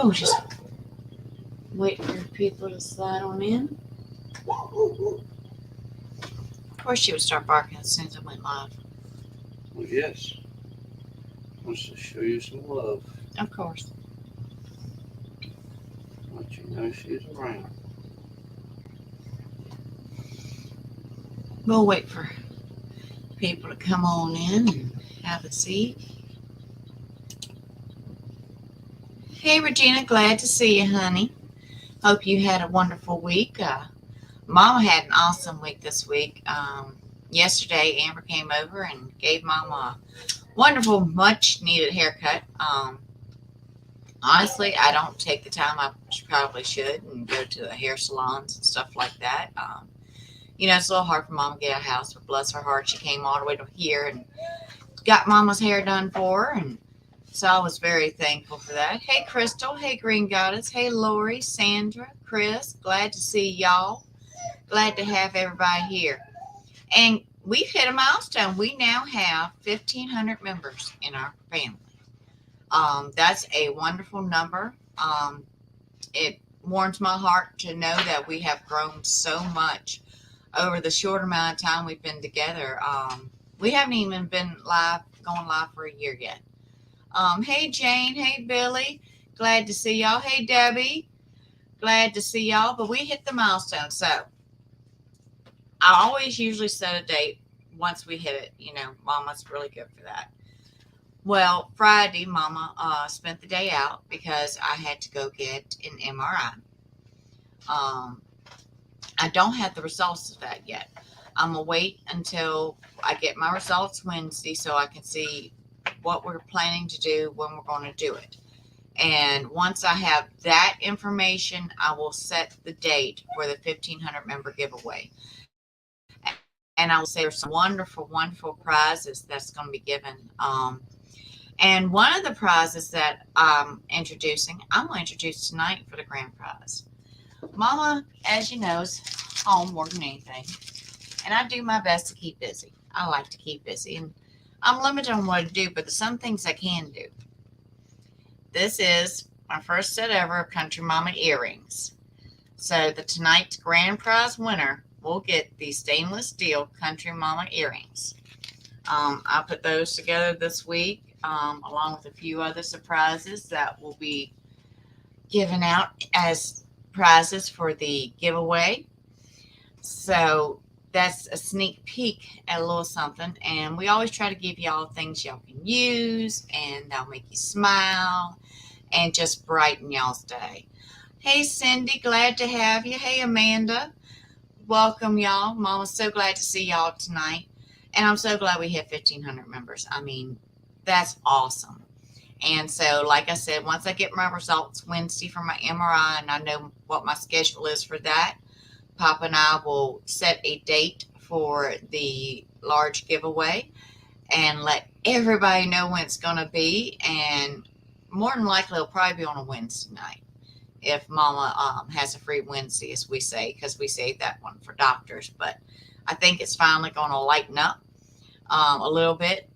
Oh, just wait for people to slide on in. Of course, she would start barking as soon as I went live. Well, yes. Wants to show you some love. Of course. Let you know she's around. We'll wait for people to come on in and have a seat. Hey, Regina, glad to see you, honey. Hope you had a wonderful week. Mama had an awesome week this week. Yesterday, Amber came over and gave Mama a wonderful, much-needed haircut. Honestly, I don't take the time I probably should and go to the hair salons and stuff like that. It's a little hard for Mom to get out of the house, but bless her heart, she came all the way to here and got Mama's hair done for her, and so I was very thankful for that. Hey, Crystal. Hey, Green Goddess. Hey, Lori, Sandra, Chris. Glad to see y'all. Glad to have everybody here. And we've hit a milestone. We now have 1,500 members in our family. That's a wonderful number. It warms my heart to know that we have grown so much over the short amount of time we've been together. We haven't even been going live for a year yet. Hey, Jane. Hey, Billy. Glad to see y'all. Hey, Debbie. Glad to see y'all. But we hit the milestone. So I always usually set a date once we hit it. Mama's really good for that. Well, Friday, Mama spent the day out because I had to go get an MRI. I don't have the results of that yet. I'm going to wait until I get my results Wednesday so I can see what we're planning to do when we're going to do it. And once I have that information, I will set the date for the 1,500 member giveaway. And I will say there's some wonderful, wonderful prizes that's going to be given. And one of the prizes that I'm going to introduce tonight for the grand prize. Mama, as you know, is home more than anything. And I do my best to keep busy. I like to keep busy. And I'm limited on what I do, but there's some things I can do. This is my first set ever of Country Mama earrings. So tonight's grand prize winner will get the stainless steel Country Mama earrings. I put those together this week, along with a few other surprises that will be given out as prizes for the giveaway. So that's a sneak peek at a little something. And we always try to give y'all things y'all can use and that'll make you smile and just brighten y'all's day. Hey, Cindy, glad to have you. Hey, Amanda, welcome y'all. Mama's so glad to see y'all tonight. And I'm so glad we hit 1,500 members. I mean, that's awesome. And so, like I said, once I get my results Wednesday for my MRI and I know what my schedule is for that, Papa and I will set a date for the large giveaway and let everybody know when it's going to be. And more than likely, it'll probably be on a Wednesday night if Mama has a free Wednesday, as we say, because we save that one for doctors. But I think it's finally going to lighten up a little bit.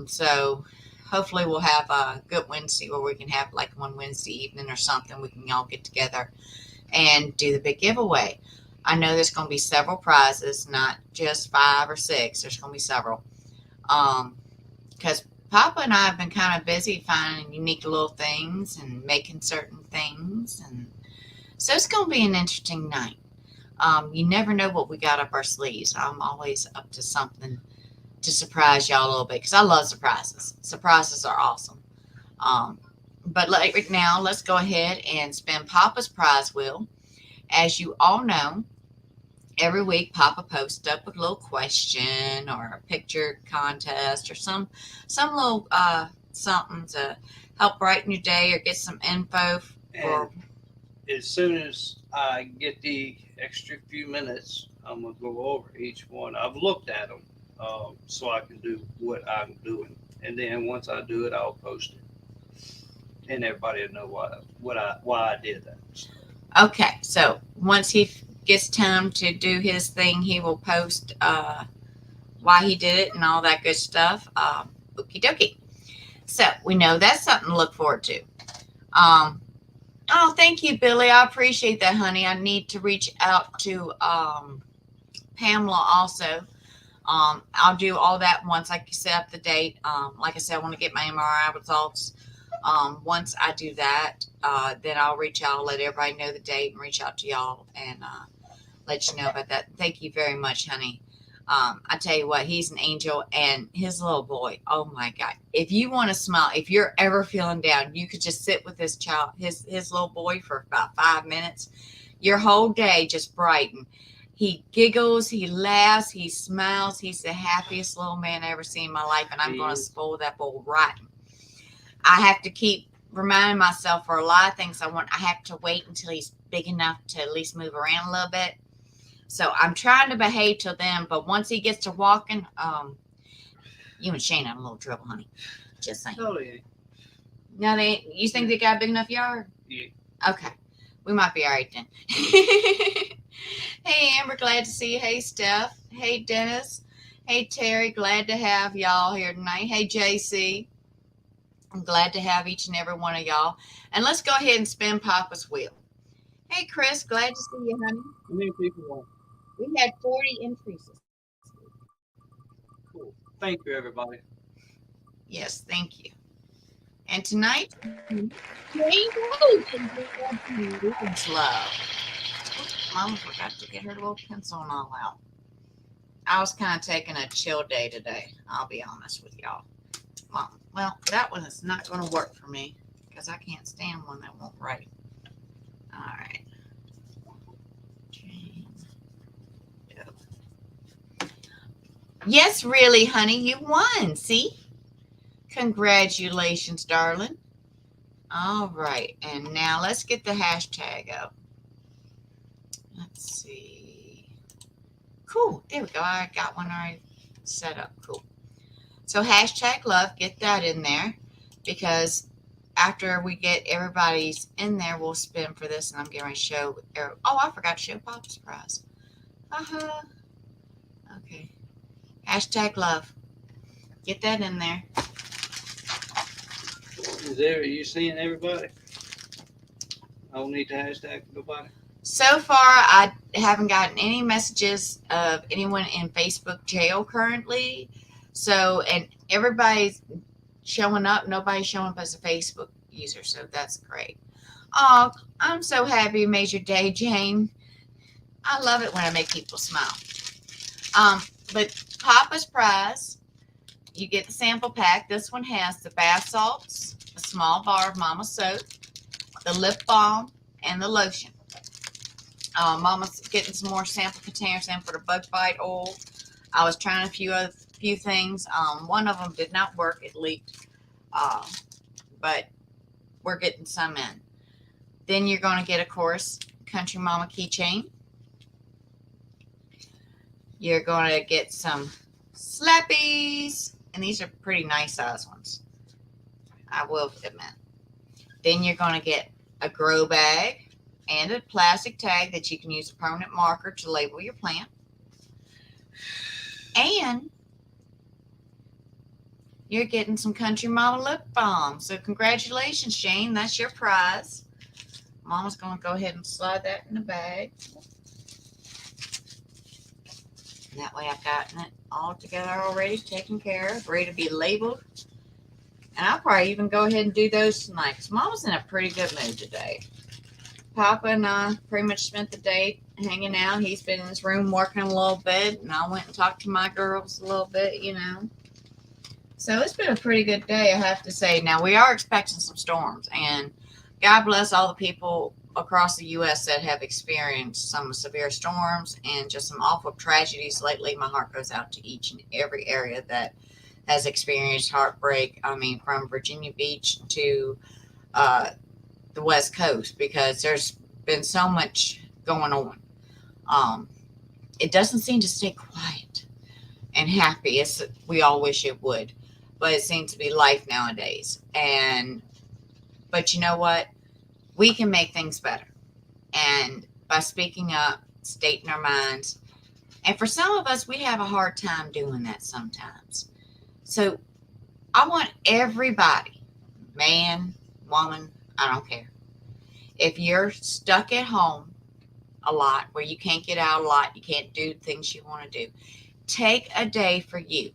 So hopefully we'll have a good Wednesday where we can have like one Wednesday evening or something. We can all get together and do the big giveaway. I know there's going to be several prizes, not just 5 or 6. There's going to be several. Because Papa and I have been kind of busy finding unique little things and making certain things. And so it's going to be an interesting night. You never know what we got up our sleeves. I'm always up to something to surprise y'all a little bit because I love surprises. Surprises are awesome. But right now, let's go ahead and spin Papa's prize wheel. As you all know, every week Papa posts up a little question or a picture contest or some little something to help brighten your day or get some info for. And as soon as I get the extra few minutes, I'm gonna go over each one. I've looked at them, so I can do what I'm doing, and then once I do it, I'll post it, and everybody will know why I did that. Okay, so once he gets time to do his thing, he will post why he did it and all that good stuff. Okie dokie. So we know that's something to look forward to. Oh, thank you, Billy. I appreciate that, honey. I need to reach out to Pamela also. I'll do all that once I set up the date. Like I said, I want to get my MRI results. Once I do that, then I'll reach out, let everybody know the date, and reach out to y'all and let you know about that. Thank you very much, honey. I tell you what, he's an angel, and his little boy. Oh my God! If you want to smile, if you're ever feeling down, you could just sit with this child, his little boy, for about 5 minutes. Your whole day just brighten. He giggles, he laughs, he smiles. He's the happiest little man I ever seen in my life, and I'm He going to is. spoil that boy rotten. I have to keep reminding myself for a lot of things I have to wait until he's big enough to at least move around a little bit. So I'm trying to behave till then, but once he gets to walking, you and Shane have a little trouble, honey. Just saying. No, they ain't. Now you think they got a big enough yard? Yeah. Okay, we might be all right then. Hey Amber, glad to see you. Hey Steph. Hey Dennis. Hey Terry, glad to have y'all here tonight. Hey JC, I'm glad to have each and every one of y'all. And let's go ahead and spin Papa's wheel. Hey Chris, glad to see you, honey. How many people want? We had 40 entries. Cool. Thank you, everybody. Yes, thank you. And tonight, love. Mama forgot to get her little pencil and all out. I was kind of taking a chill day today. I'll be honest with y'all. Well, that one is not going to work for me because I can't stand one that won't write. All right. Yes, really, honey, you won. See? Congratulations, darling. All right, and now let's get the hashtag up. Let's see. Cool. There we go. I got one already set up. Cool. So hashtag love, get that in there because after we get everybody's in there, we'll spin for this, and I'm getting ready to show. Oh, I forgot to show Papa's prize. Uh-huh. Okay. Hashtag love. Get that in there. Are you seeing everybody? I don't need to hashtag nobody. So far, I haven't gotten any messages of anyone in Facebook jail currently. So, and everybody's showing up. Nobody's showing up as a Facebook user. So that's great. Oh, I'm so happy you made your day, Jane. I love it when I make people smile. But Papa's prize, you get the sample pack. This one has the bath salts, a small bar of Mama soap, the lip balm, and the lotion. Mama's getting some more sample containers in for the bug bite oil. I was trying a few things. One of them did not work; it leaked. But we're getting some in. Then you're going to get, of course, Country Mama keychain. You're going to get some slappies, and these are pretty nice size ones, I will admit. Then you're going to get a grow bag and a plastic tag that you can use a permanent marker to label your plant. And you're getting some Country Mama lip balm. So congratulations, Shane. That's your prize. Mama's going to go ahead and slide that in the bag. That way I've gotten it all together already, taken care of, ready to be labeled. And I'll probably even go ahead and do those tonight because Mama's in a pretty good mood today. Papa and I pretty much spent the day hanging out. He's been in his room working a little bit, and I went and talked to my girls a little bit, you know. So it's been a pretty good day, I have to say. Now, we are expecting some storms, and God bless all the people across the U.S. that have experienced some severe storms and just some awful tragedies lately. My heart goes out to each and every area that has experienced heartbreak. I mean, from Virginia Beach to the West Coast, because there's been so much going on. It doesn't seem to stay quiet and happy as we all wish it would, but it seems to be life nowadays. But you know what? We can make things better. And by speaking up, stating our minds, and for some of us, we have a hard time doing that sometimes. So I want everybody, man, woman, I don't care. If you're stuck at home a lot, where you can't get out a lot, you can't do things you want to do, take a day for you.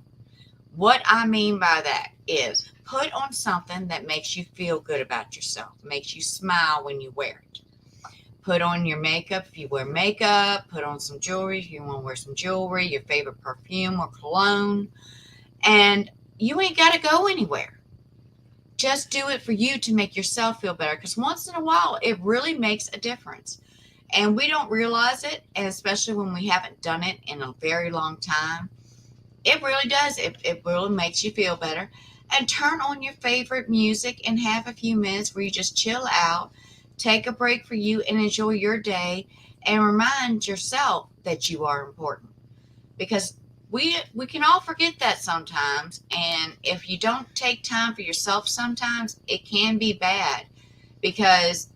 What I mean by that is put on something that makes you feel good about yourself, makes you smile when you wear it. Put on your makeup if you wear makeup, put on some jewelry if you want to wear some jewelry, your favorite perfume or cologne, and you ain't got to go anywhere. Just do it for you to make yourself feel better, because once in a while it really makes a difference. And we don't realize it, and especially when we haven't done it in a very long time. It really does. It really makes you feel better. And turn on your favorite music and have a few minutes where you just chill out, take a break for you, and enjoy your day, and remind yourself that you are important. Because we can all forget that sometimes, and if you don't take time for yourself sometimes, it can be bad, because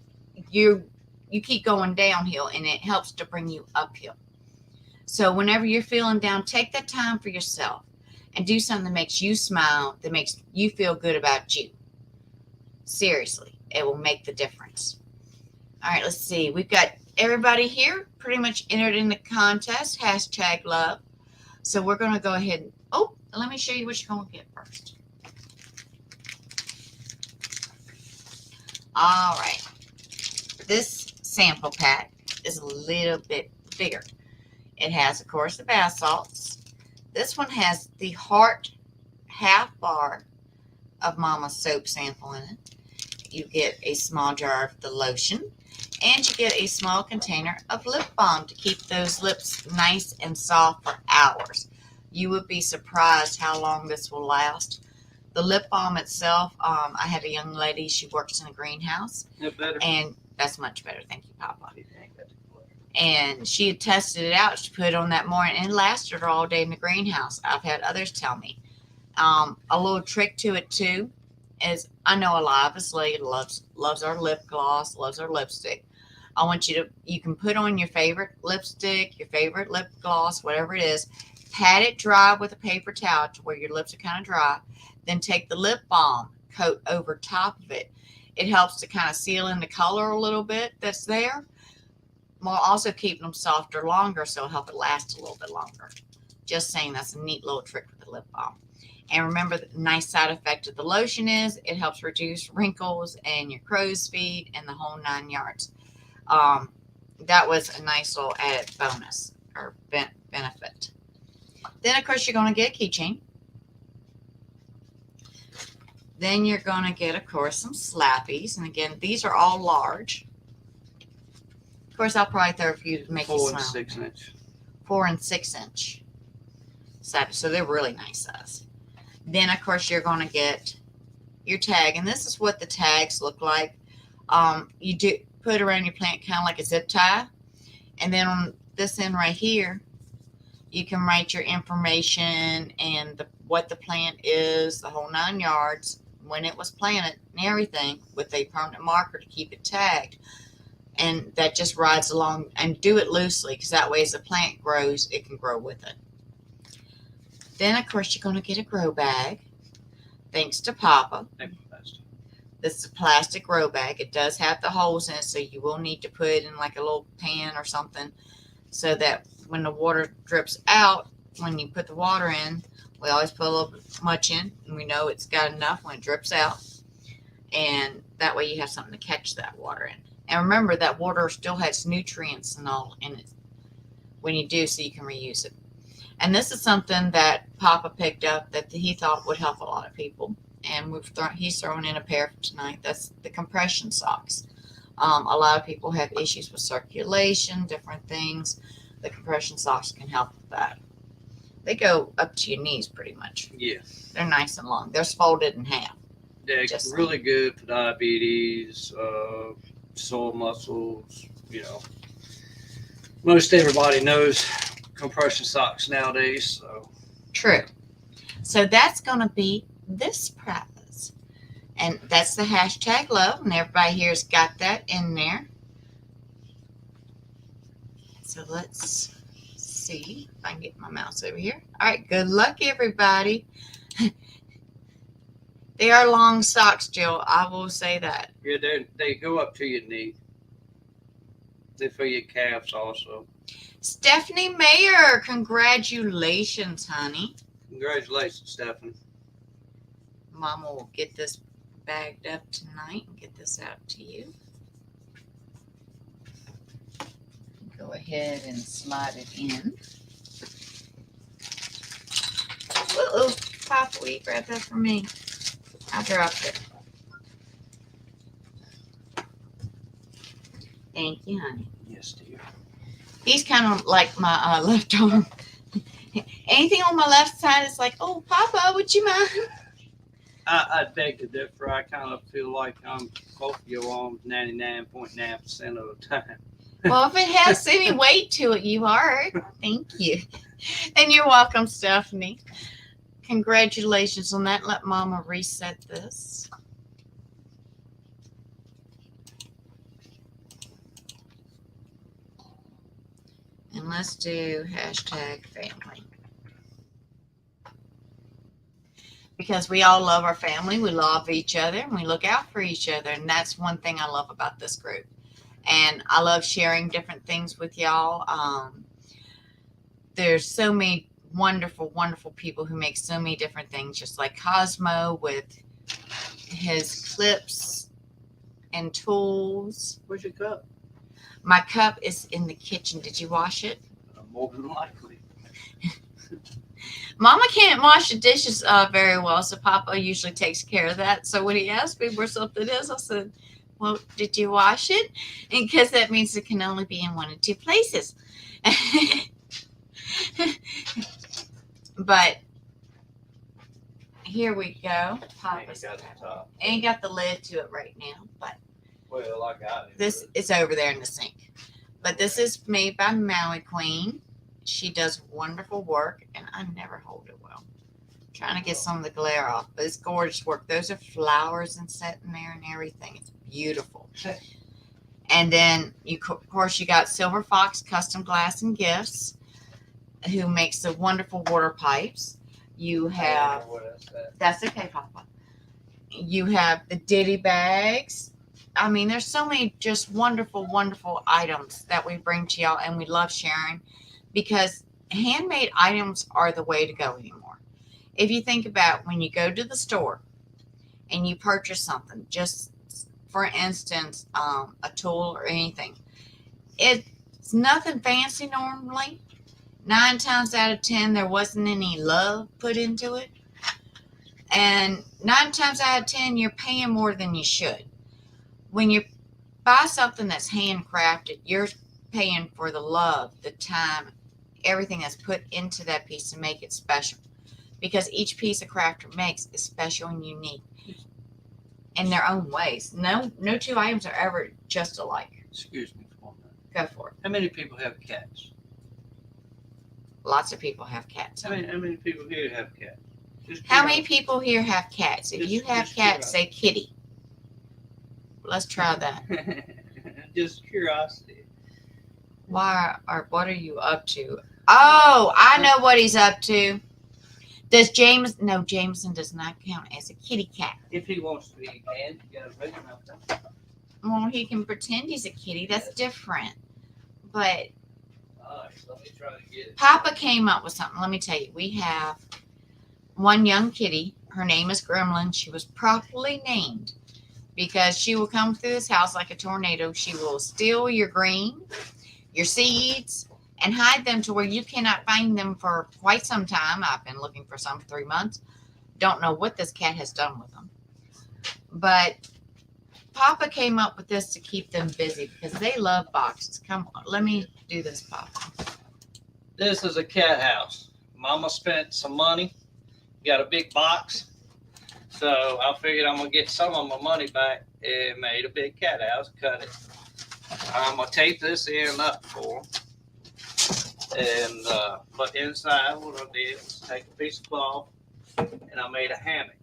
you you keep going downhill and it helps to bring you uphill. So whenever you're feeling down, take that time for yourself and do something that makes you smile, that makes you feel good about you. Seriously, it will make the difference. All right, let's see. We've got everybody here pretty much entered in the contest, hashtag love. So we're going to go ahead and, oh, let me show you what you're going to get first. All right. This sample pack is a little bit bigger. It has, of course, the bath salts. This one has the Heart half bar of Mama soap sample in it. You get a small jar of the lotion, and you get a small container of lip balm to keep those lips nice and soft for hours. You would be surprised how long this will last. The lip balm itself, I had a young lady, she works in a greenhouse. Better. And that's much better. Thank you, Papa. And she had tested it out. She put it on that morning, and it lasted her all day in the greenhouse. I've had others tell me. A little trick to it too is, I know a lot of us ladies loves our lip gloss, loves our lipstick. I want you can put on your favorite lipstick, your favorite lip gloss, whatever it is, pat it dry with a paper towel to where your lips are kind of dry. Then take the lip balm, coat over top of it. It helps to kind of seal in the color a little bit that's there, while also keeping them softer longer, so it'll help it last a little bit longer. Just saying, that's a neat little trick with the lip balm. And remember, the nice side effect of the lotion is it helps reduce wrinkles and your crow's feet and the whole 9 yards. That was a nice little added bonus or benefit. Then, of course, you're going to get a keychain. Then you're going to get, of course, some slappies. And again, these are all large. Of course, I'll probably throw a few to make you 4 smile. and 6 inch. 4 and 6 inch slappies. So they're really nice size. Then, of course, you're going to get your tag. And this is what the tags look like. You do put around your plant kind of like a zip tie. And then on this end right here, you can write your information and what the plant is, the whole 9 yards, when it was planted and everything, with a permanent marker to keep it tagged. And that just rides along, and do it loosely, because that way as the plant grows, it can grow with it. Then, of course, you're going to get a grow bag. Thanks to Papa. This is a plastic grow bag. It does have the holes in it, so you will need to put it in like a little pan or something, so that when the water drips out, when you put the water in, we always put a little bit much in, and we know it's got enough when it drips out. And that way you have something to catch that water in. And remember, that water still has nutrients and all in it when you do, so you can reuse it. And this is something that Papa picked up that he thought would help a lot of people. And he's throwing in a pair for tonight. That's the compression socks. A lot of people have issues with circulation, different things. The compression socks can help with that. They go up to your knees pretty much. Yeah. They're nice and long. They're folded in half. They're really good for diabetes, sore muscles, Most everybody knows compression socks nowadays. So. True. So that's going to be this prize. And that's the hashtag love. And everybody here's got that in there. So let's see if I can get my mouse over here. All right. Good luck, everybody. They are long socks, Jill. I will say that. Yeah, they go up to your knee. They're for your calves also. Stephanie Mayer, congratulations, honey. Congratulations, Stephanie. Mama will get this bagged up tonight and get this out to you. Go ahead and slide it in. Uh-oh, Papa, will you grab that for me? I dropped it. Thank you, honey. Yes, dear. He's kind of like my left arm. Anything on my left side is like, oh, Papa, would you mind? I beg to differ. I kind of feel like I'm both of your arms 99.9% of the time. Well, if it has any weight to it, you are. Thank you. And you're welcome, Stephanie. Congratulations on that. Let Mama reset this. And let's do hashtag family. Because we all love our family, we love each other, and we look out for each other. And that's one thing I love about this group. And I love sharing different things with y'all. There's so many wonderful, wonderful people who make so many different things, just like Cosmo with his clips and tools. Where's your cup? My cup is in the kitchen. Did you wash it? More than likely. Mama can't wash the dishes very well, so Papa usually takes care of that. So when he asked me where something is, I said, well, did you wash it? And because that means it can only be in one of two places. But here we go. Papa's Ain't got the top. ain't got the lid to it right now, but Well, I got it. this is over there in the sink. But this is made by Maui Queen. She does wonderful work, and I never hold it well. Trying to get some of the glare off, but it's gorgeous work. Those are flowers and set in there and everything. It's beautiful. And then of course you got Silver Fox Custom Glass and Gifts, who makes the wonderful water pipes. You have that's okay, Papa. You have the Ditty bags. I mean, there's so many just wonderful, wonderful items that we bring to y'all, and we love sharing because handmade items are the way to go anymore. If you think about when you go to the store and you purchase something, just for instance, a tool or anything, it's nothing fancy normally. 9 times out of 10, there wasn't any love put into it. And 9 times out of 10, you're paying more than you should. When you buy something that's handcrafted, you're paying for the love, the time, everything that's put into that piece to make it special. Because each piece a crafter makes is special and unique in their own ways. No two items are ever just alike. Excuse me for a minute. Go for it. How many people have cats? Lots of people have cats. How many people here have cats? Just How many people here have cats? If you have Just cats, say kitty. Let's try that. Just curiosity. What are you up to? Oh, I know what he's up to. Does James? No, Jameson does not count as a kitty cat. If he wants to be, he can. You got a big enough time. Well, he can pretend he's a kitty. That's different. But All right, let me try to get it. Papa came up with something. Let me tell you. We have one young kitty. Her name is Gremlin. She was properly named because she will come through this house like a tornado. She will steal your green, your seeds, and hide them to where you cannot find them for quite some time. I've been looking for some 3 months. Don't know what this cat has done with them. But Papa came up with this to keep them busy because they love boxes. Come on, let me do this, Papa. This is a cat house. Mama spent some money, got a big box. So I figured I'm going to get some of my money back and made a big cat house, cut it. I'm going to tape this end up for them. And, but inside what I did was take a piece of cloth and I made a hammock.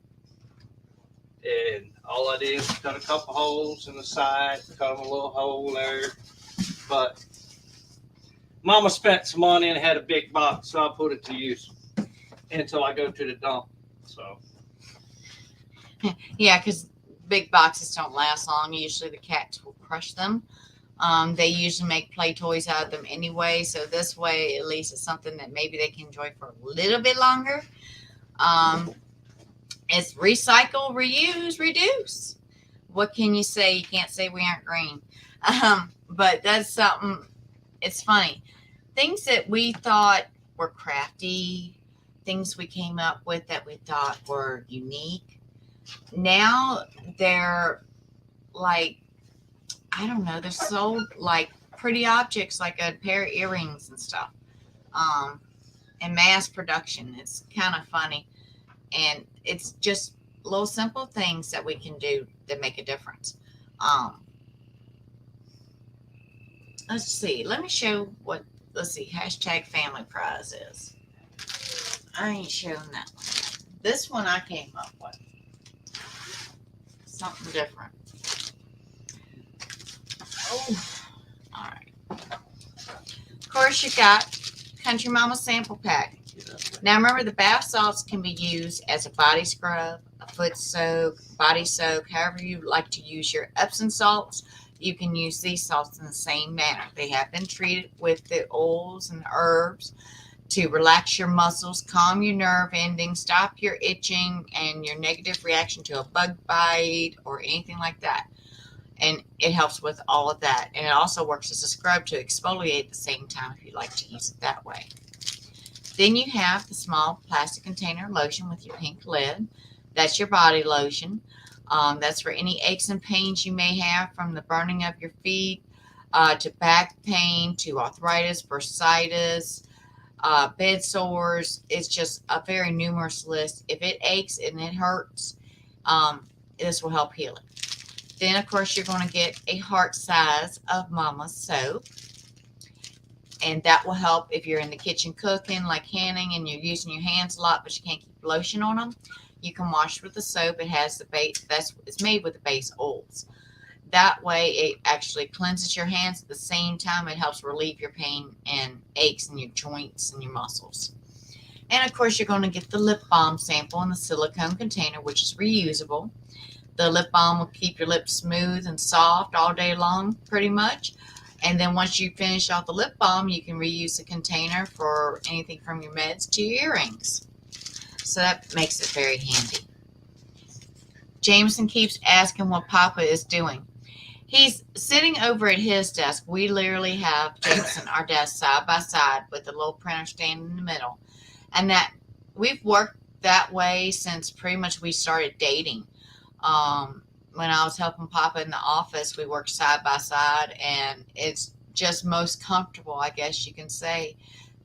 And all I did was cut a couple holes in the side, cut them a little hole there. But Mama spent some money and had a big box, so I put it to use until I go to the dump. So Yeah, because big boxes don't last long. Usually the cats will crush them. They usually make play toys out of them anyway, so this way at least it's something that maybe they can enjoy for a little bit longer. It's recycle, reuse, reduce. What can you say? You can't say we aren't green. But that's something, it's funny. Things that we thought were crafty, things we came up with that we thought were unique, now they're like, I don't know, they're sold like pretty objects, like a pair of earrings and stuff, in mass production. It's kind of funny. And it's just little simple things that we can do that make a difference. Let's see. Let me show what, let's see, hashtag family prize is. I ain't shown that one yet. This one I came up with. Something different. Oh, all right. Of course, you got Country Mama sample pack. Now remember, the bath salts can be used as a body scrub, a foot soak, body soak, however you like to use your Epsom salts. You can use these salts in the same manner. They have been treated with the oils and herbs to relax your muscles, calm your nerve endings, stop your itching and your negative reaction to a bug bite or anything like that. And it helps with all of that. And it also works as a scrub to exfoliate at the same time if you like to use it that way. Then you have the small plastic container lotion with your pink lid. That's your body lotion. That's for any aches and pains you may have, from the burning of your feet to back pain to arthritis, bursitis, bed sores. It's just a very numerous list. If it aches and it hurts, this will help heal it. Then, of course, you're going to get a heart size of Mama soap. And that will help if you're in the kitchen cooking, like canning, and you're using your hands a lot, but you can't keep lotion on them. You can wash with the soap. It has the base, it's made with the base oils. That way, it actually cleanses your hands at the same time. It helps relieve your pain and aches in your joints and your muscles. And of course, you're going to get the lip balm sample in the silicone container, which is reusable. The lip balm will keep your lips smooth and soft all day long, pretty much. And then once you finish off the lip balm, you can reuse the container for anything from your meds to your earrings. So that makes it very handy. Jameson keeps asking what Papa is doing. He's sitting over at his desk. We literally have Jameson, our desk, side by side with a little printer standing in the middle. And that we've worked that way since pretty much we started dating. When I was helping Papa in the office, we worked side by side, and it's just most comfortable, I guess you can say.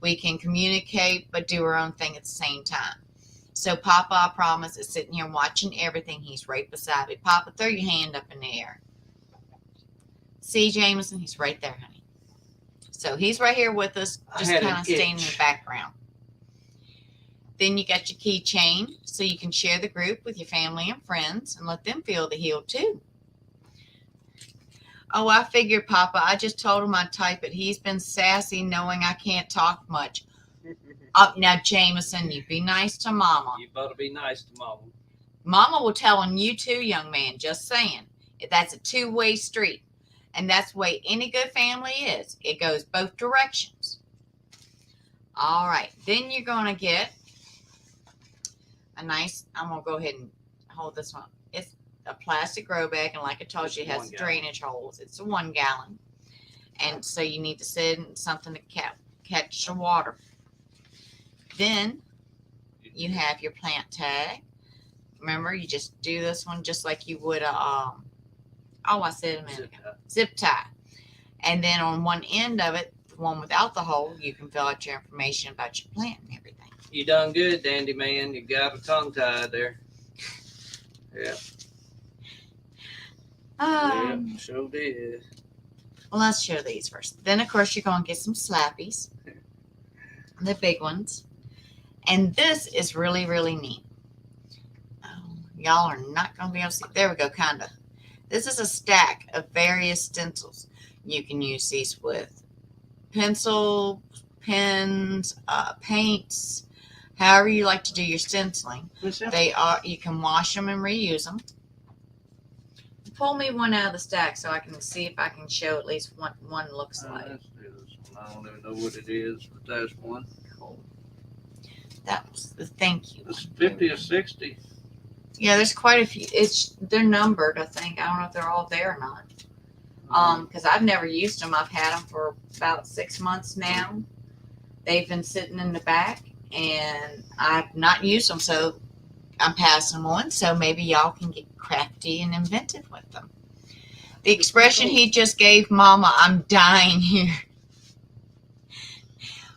We can communicate but do our own thing at the same time. So Papa, I promise, is sitting here watching everything. He's right beside me. Papa, throw your hand up in the air. See, Jameson? He's right there, honey. So he's right here with us, just kind of staying in the background. Then you got your keychain, so you can share the group with your family and friends and let them feel the heal too. Oh, I figured, Papa. I just told him I'd type it. He's been sassy, knowing I can't talk much. Now, Jameson, you be nice to Mama. You better be nice to Mama. Mama will tell on you too, young man. Just saying. That's a two-way street. And that's the way any good family is. It goes both directions. All right. Then you're going to get a nice, I'm going to go ahead and hold this one. It's a plastic grow bag, and like I told you, it has drainage holes. It's a 1 gallon. And so you need to sit in something to catch the water. Then you have your plant tag. Remember, you just do this one just like you would a, I said a minute ago, zip tie. And then on one end of it, the one without the hole, you can fill out your information about your plant and everything. You done good, Dandy Man. You got a tongue tied there. Yeah. Yeah, sure did. Well, let's show these first. Then, of course, you're going to get some Slappies, the big ones. And this is really, really neat. Oh, y'all are not going to be able to see. There we go, kind of. This is a stack of various stencils. You can use these with pencil, pens, paints, however you like to do your stenciling. They are, you can wash them and reuse them. pull me one out of the stack so I can see if I can show at least what one looks like. Let's do this one. I don't even know what it is, but there's one. Cool. That was the thank you. It's one. 50 or 60. Yeah, there's quite a few. They're numbered, I think. I don't know if they're all there or not. Because I've never used them. I've had them for about 6 months now. They've been sitting in the back, and I've not used them, so I'm passing them on. So maybe y'all can get crafty and inventive with them. The expression he just gave Mama, I'm dying here.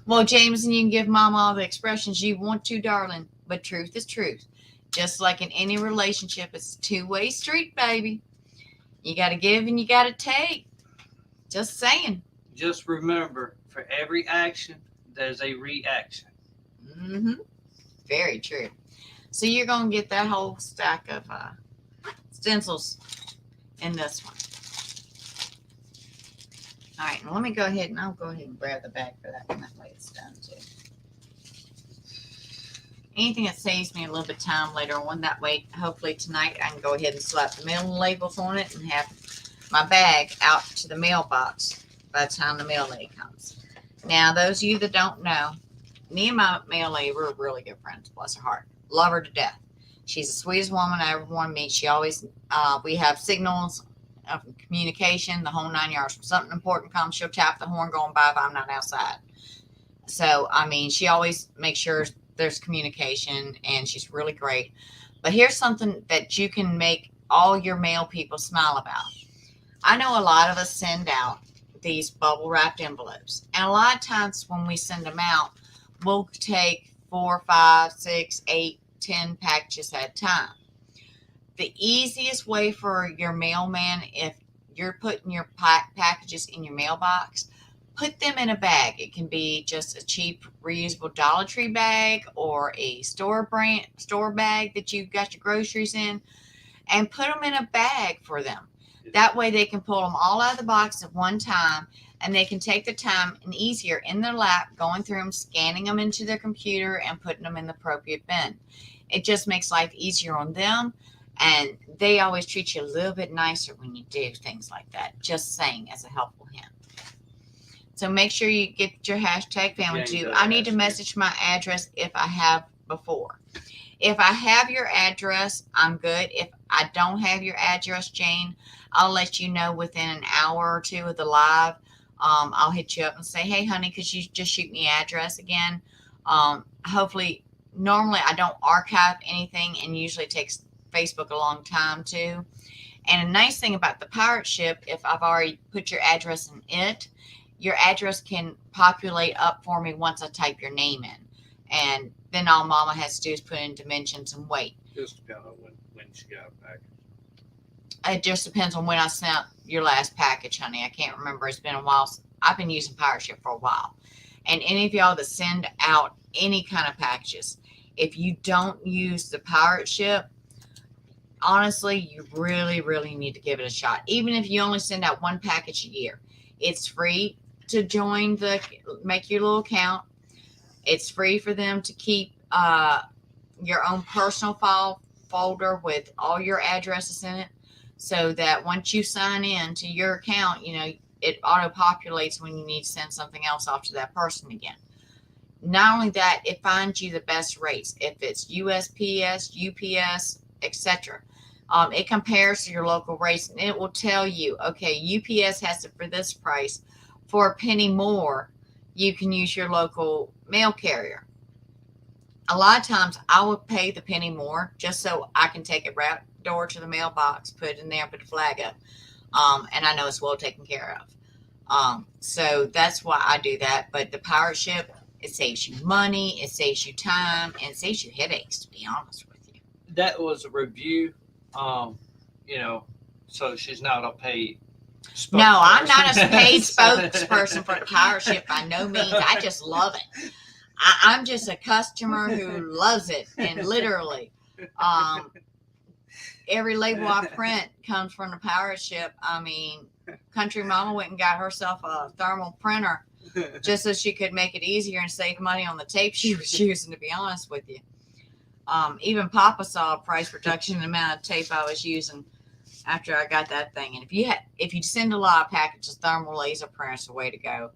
Well, Jameson, you can give Mama all the expressions you want to, darling, but truth is truth. Just like in any relationship, it's a two-way street, baby. You got to give and you got to take. Just saying. Just remember, for every action, there's a reaction. Mm-hmm. Very true. So you're going to get that whole stack of stencils in this one. All right, now let me go ahead and I'll go ahead and grab the bag for that one. That way it's done too. Anything that saves me a little bit of time later on, that way hopefully tonight I can go ahead and slap the mail labels on it and have my bag out to the mailbox by the time the mail lady comes. Now, those of you that don't know, me and my mail lady, we're really good friends, bless her heart. Love her to death. She's the sweetest woman I ever want to meet. She always, we have signals of communication, the whole 9 yards. When something important comes, she'll tap the horn going by if I'm not outside. So, I mean, she always makes sure there's communication, and she's really great. But here's something that you can make all your mail people smile about. I know a lot of us send out these bubble wrapped envelopes, and a lot of times when we send them out, we'll take 4, 5, 6, 8, 10 packages at a time. The easiest way for your mailman, if you're putting your packages in your mailbox, put them in a bag. It can be just a cheap reusable Dollar Tree bag or a store bag that you got your groceries in, and put them in a bag for them. That way they can pull them all out of the box at one time, and they can take the time and easier in their lap, going through them, scanning them into their computer, and putting them in the appropriate bin. It just makes life easier on them, and they always treat you a little bit nicer when you do things like that. Just saying, as a helpful hint. So make sure you get your hashtag family too. I need to message my address if I have before. If I have your address, I'm good. If I don't have your address, Jane, I'll let you know within an hour or two of the live. I'll hit you up and say, hey, honey, could you just shoot me address again? Hopefully, normally I don't archive anything, and usually it takes Facebook a long time too. And a nice thing about the pirate ship, if I've already put your address in it, your address can populate up for me once I type your name in. And then all Mama has to do is put in dimensions and wait. Just kind of when she got it back. It just depends on when I sent your last package, honey. I can't remember. It's been a while. I've been using Pirate Ship for a while. And any of y'all that send out any kind of packages, if you don't use the Pirate Ship, honestly, you really, really need to give it a shot. Even if you only send out one package a year, it's free to join make your little account. It's free for them to keep your own personal file folder with all your addresses in it, so that once you sign in to your account, it auto-populates when you need to send something else off to that person again. Not only that, it finds you the best rates. If it's USPS, UPS, etc. It compares to your local rates, and it will tell you, okay, UPS has it for this price. For a penny more, you can use your local mail carrier. A lot of times I would pay the penny more just so I can take it right door to the mailbox, put it in there, put the flag up. And I know it's well taken care of. So that's why I do that. But the Pirate Ship, it saves you money, it saves you time, and it saves you headaches, to be honest with you. That was a review, so she's not a paid spokesperson. No, I'm not a paid spokesperson for the Pirate Ship by no means. I just love it. I'm just a customer who loves it, and literally, every label I print comes from the Pirate Ship. I mean, Country Mama went and got herself a thermal printer just so she could make it easier and save money on the tape she was using, to be honest with you. Even Papa saw a price reduction in the amount of tape I was using. after I got that thing. And if you send a lot of packages, thermal laser printer's the way to go.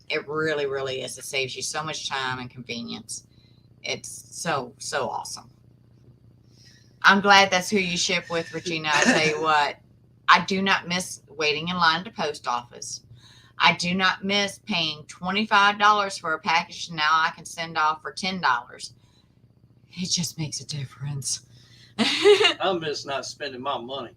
It really, really is. It saves you so much time and convenience. It's so awesome. I'm glad that's who you ship with, Regina. I tell you what, I do not miss waiting in line at the post office. I do not miss paying $25 for a package. Now I can send off for $10. It just makes a difference. I miss not spending my money.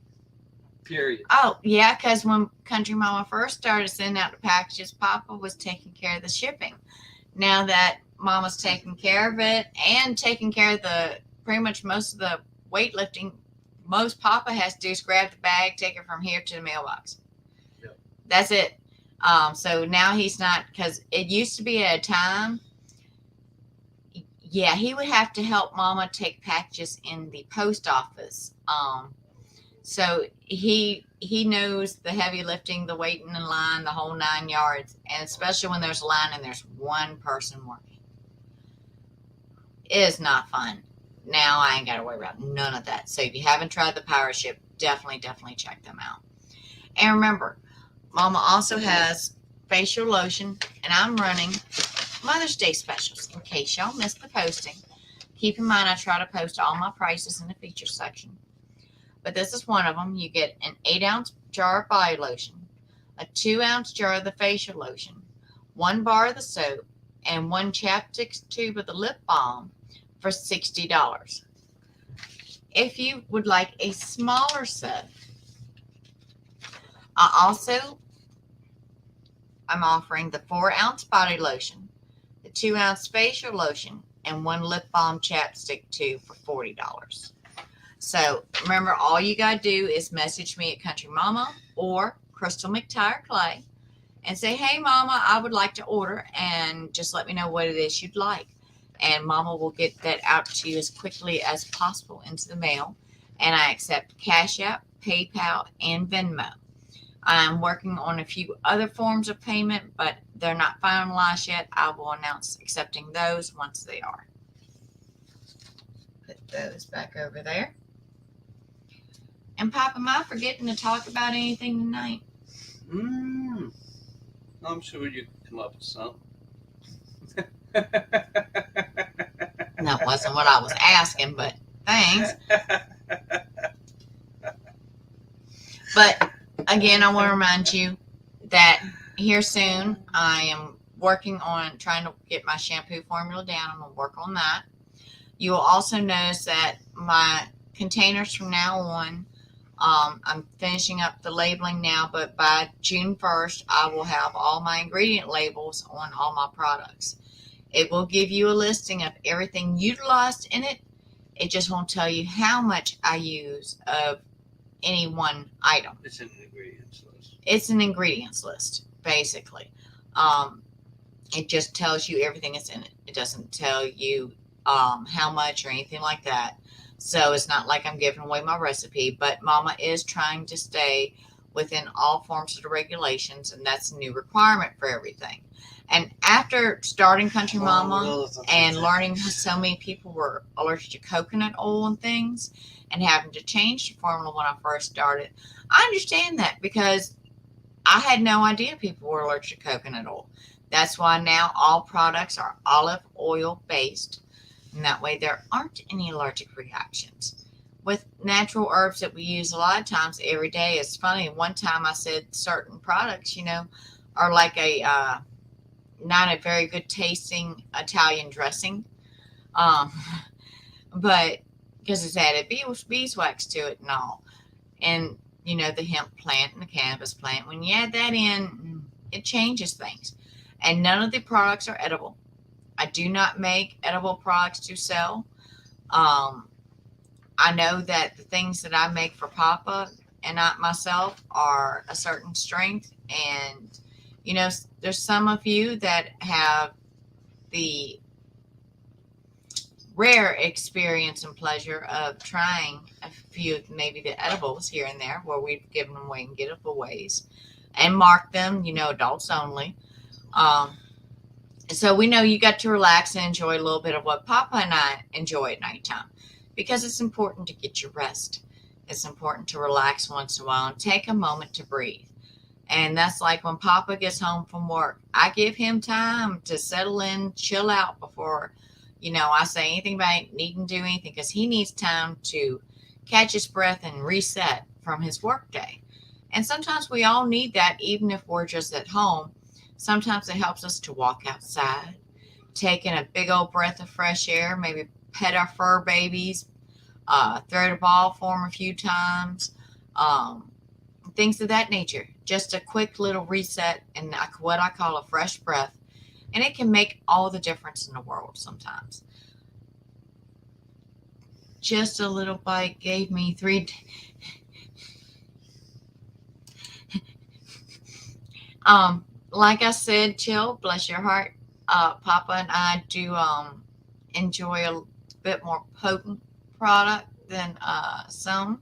Period. Oh, yeah, because when Country Mama first started sending out the packages, Papa was taking care of the shipping. Now that Mama's taking care of it and taking care of the pretty much most of the weightlifting, most Papa has to do is grab the bag, take it from here to the mailbox. Yep. That's it. So now he's not, because it used to be at a time, yeah, he would have to help Mama take packages in the post office. So he knows the heavy lifting, the waiting in line, the whole 9 yards, and especially when there's a line and there's one person working. It is not fun. Now I ain't got to worry about none of that. So if you haven't tried the Power Ship, definitely check them out. And remember, Mama also has facial lotion, and I'm running Mother's Day specials in case y'all missed the posting. Keep in mind, I try to post all my prices in the feature section. But this is one of them. You get an 8-ounce jar of body lotion, a 2-ounce jar of the facial lotion, 1 bar of the soap, and 1 chapstick tube of the lip balm for $60. If you would like a smaller set, I'm offering the 4-ounce body lotion, the 2-ounce facial lotion, and 1 lip balm chapstick tube for $40. So remember, all you got to do is message me at Country Mama or Crystal McTire Clay and say, hey, Mama, I would like to order, and just let me know what it is you'd like. And Mama will get that out to you as quickly as possible into the mail. And I accept Cash App, PayPal, and Venmo. I'm working on a few other forms of payment, but they're not finalized yet. I will announce accepting those once they are. Put those back over there. And Papa, am I forgetting to talk about anything tonight? I'm sure you can come up with something. That wasn't what I was asking, but thanks. But again, I want to remind you that here soon I am working on trying to get my shampoo formula down. I'm going to work on that. You will also notice that my containers from now on, I'm finishing up the labeling now, but by June 1st, I will have all my ingredient labels on all my products. It will give you a listing of everything utilized in it. It just won't tell you how much I use of any one item. It's an ingredients list. It's an ingredients list, basically. It just tells you everything that's in it. It doesn't tell you how much or anything like that. So it's not like I'm giving away my recipe, but Mama is trying to stay within all forms of the regulations, and that's a new requirement for everything. And after starting Country Mama and learning how so many people were allergic to coconut oil and things and having to change the formula when I first started, I understand that because I had no idea people were allergic to coconut oil. That's why now all products are olive oil based. And that way there aren't any allergic reactions. With natural herbs that we use a lot of times every day, it's funny. One time I said certain products, are like a not a very good tasting Italian dressing. But because it's added beeswax to it and all. And, the hemp plant and the cannabis plant, when you add that in, it changes things. And none of the products are edible. I do not make edible products to sell. I know that the things that I make for Papa and not myself are a certain strength. And, there's some of you that have the rare experience and pleasure of trying a few, maybe the edibles here and there, where we've given them away and giveaways and marked them, adults only. So we know you got to relax and enjoy a little bit of what Papa and I enjoy at nighttime, because it's important to get your rest. it's important to relax once in a while and take a moment to breathe. And that's like when Papa gets home from work, I give him time to settle in, chill out before, I say anything about needing to do anything because he needs time to catch his breath and reset from his work day. And sometimes we all need that, even if we're just at home. Sometimes it helps us to walk outside, taking a big old breath of fresh air, maybe pet our fur babies, throw the ball for them a few times, um, things of that nature. Just a quick little reset and what I call a fresh breath. And it can make all the difference in the world sometimes. Just a little bite gave me three. Like I said, chill, bless your heart. Papa and I do enjoy a bit more potent product than some.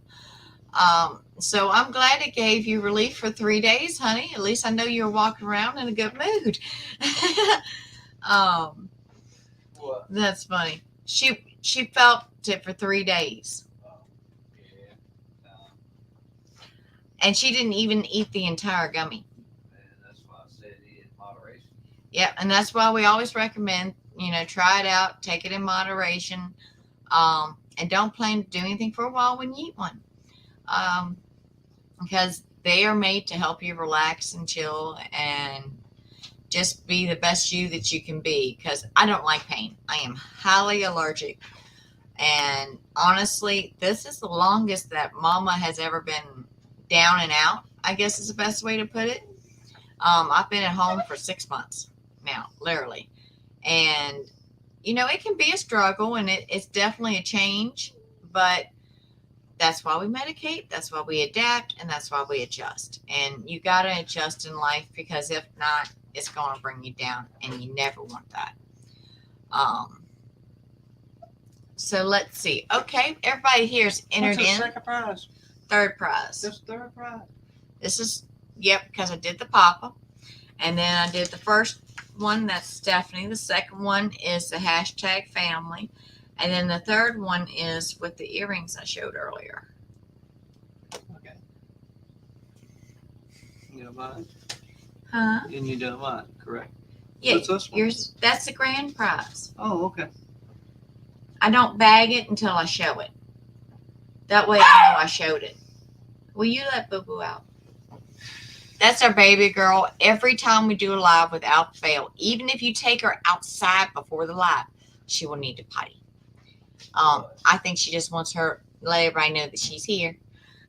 So I'm glad it gave you relief for 3 days, honey. At least I know you were walking around in a good mood. um, What? that's funny. She felt it for 3 days, Yeah. and she didn't even eat the entire gummy. And that's why I said eat in moderation. Yeah, and that's why we always recommend, try it out, take it in moderation, and don't plan to do anything for a while when you eat one. Um, because they are made to help you relax and chill and just be the best you that you can be. Because I don't like pain. I am highly allergic. And honestly, this is the longest that Mama has ever been down and out, I guess is the best way to put it. I've been at home for 6 months now, literally. And, it can be a struggle and it's definitely a change, but that's why we medicate, that's why we adapt, and that's why we adjust. And you got to adjust in life because if not, it's going to bring you down, and you never want that. Um, so let's see. Okay, everybody here's entered What's the in. second prize? Third prize. That's third prize. This is, yep, because I did the Papa. And then I did the first one, that's Stephanie. The second one is the hashtag family. And then the third one is with the earrings I showed earlier. Okay. You don't mind? Huh? And you don't mind, correct? Yeah, What's this one? yours. That's the grand prize. Oh, okay. I don't bag it until I show it. That way I know I showed it. Will you let Boo Boo out? That's our baby girl. Every time we do a live without fail, even if you take her outside before the live, she will need to potty. I think she just wants her let everybody know that she's here.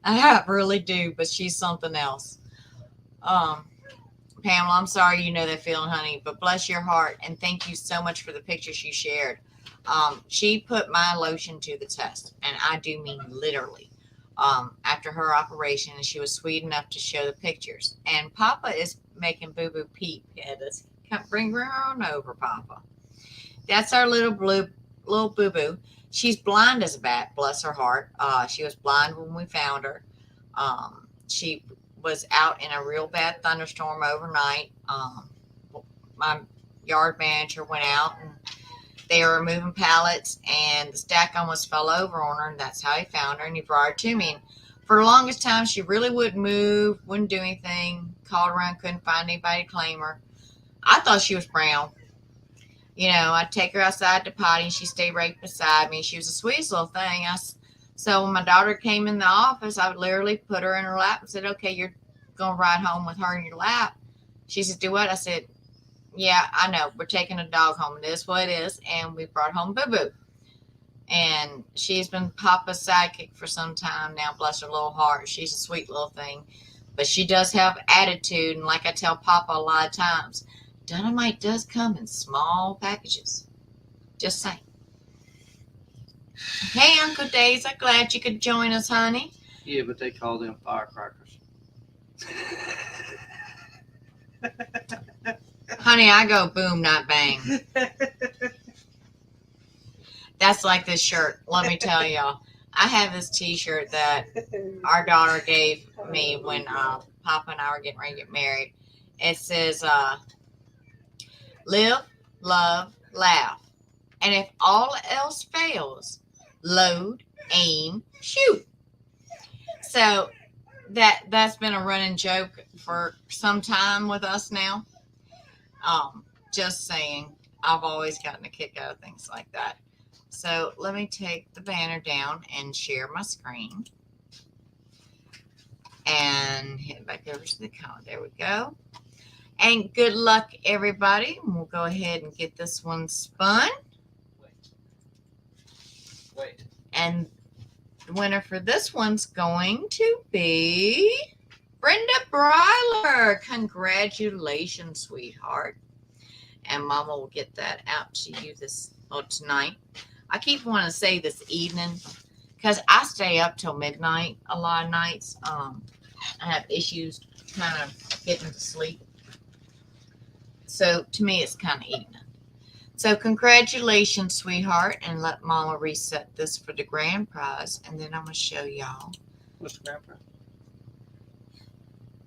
I really do, but she's something else. Pamela, I'm sorry you know that feeling, honey, but bless your heart and thank you so much for the pictures you shared. She put my lotion to the test, and I do mean literally. After her operation, and she was sweet enough to show the pictures. And Papa is making Boo Boo peep at us. Come bring her on over, Papa. That's our little Boo Boo. She's blind as a bat, bless her heart. She was blind when we found her. She was out in a real bad thunderstorm overnight. My yard manager went out and they were moving pallets and the stack almost fell over on her, and that's how he found her, and he brought her to me. And for the longest time, she really wouldn't move, wouldn't do anything, called around, couldn't find anybody to claim her. I thought she was brown. I'd take her outside to potty, and she'd stay right beside me. She was the sweetest little thing. So when my daughter came in the office, I would literally put her in her lap and said, okay, you're going to ride home with her in your lap. She said, do what? I said, yeah, I know. We're taking a dog home. It is what it is. And we brought home Boo Boo. And she's been Papa's sidekick for some time now. Bless her little heart. She's a sweet little thing. But she does have attitude. And like I tell Papa a lot of times, Dynamite does come in small packages. Just saying. Hey, Uncle Days. I'm glad you could join us, honey. Yeah, but they call them firecrackers. Honey, I go boom, not bang. That's like this shirt. Let me tell y'all. I have this t-shirt that our daughter gave me when Papa and I were getting ready to get married. It says, live, love, laugh. And if all else fails, load, aim, shoot. So that's been a running joke for some time with us now. Just saying, I've always gotten a kick out of things like that. So let me take the banner down and share my screen and hit back over to the account. There we go. And good luck, everybody. We'll go ahead and get this one spun. Wait. And the winner for this one's going to be Brenda Bryler. Congratulations, sweetheart. And Mama will get that out to you tonight. I keep wanting to say this evening because I stay up till midnight a lot of nights. I have issues kind of getting to sleep. So to me, it's kind of evening. So congratulations, sweetheart. And let Mama reset this for the grand prize. And then I'm going to show y'all. What's the grand prize?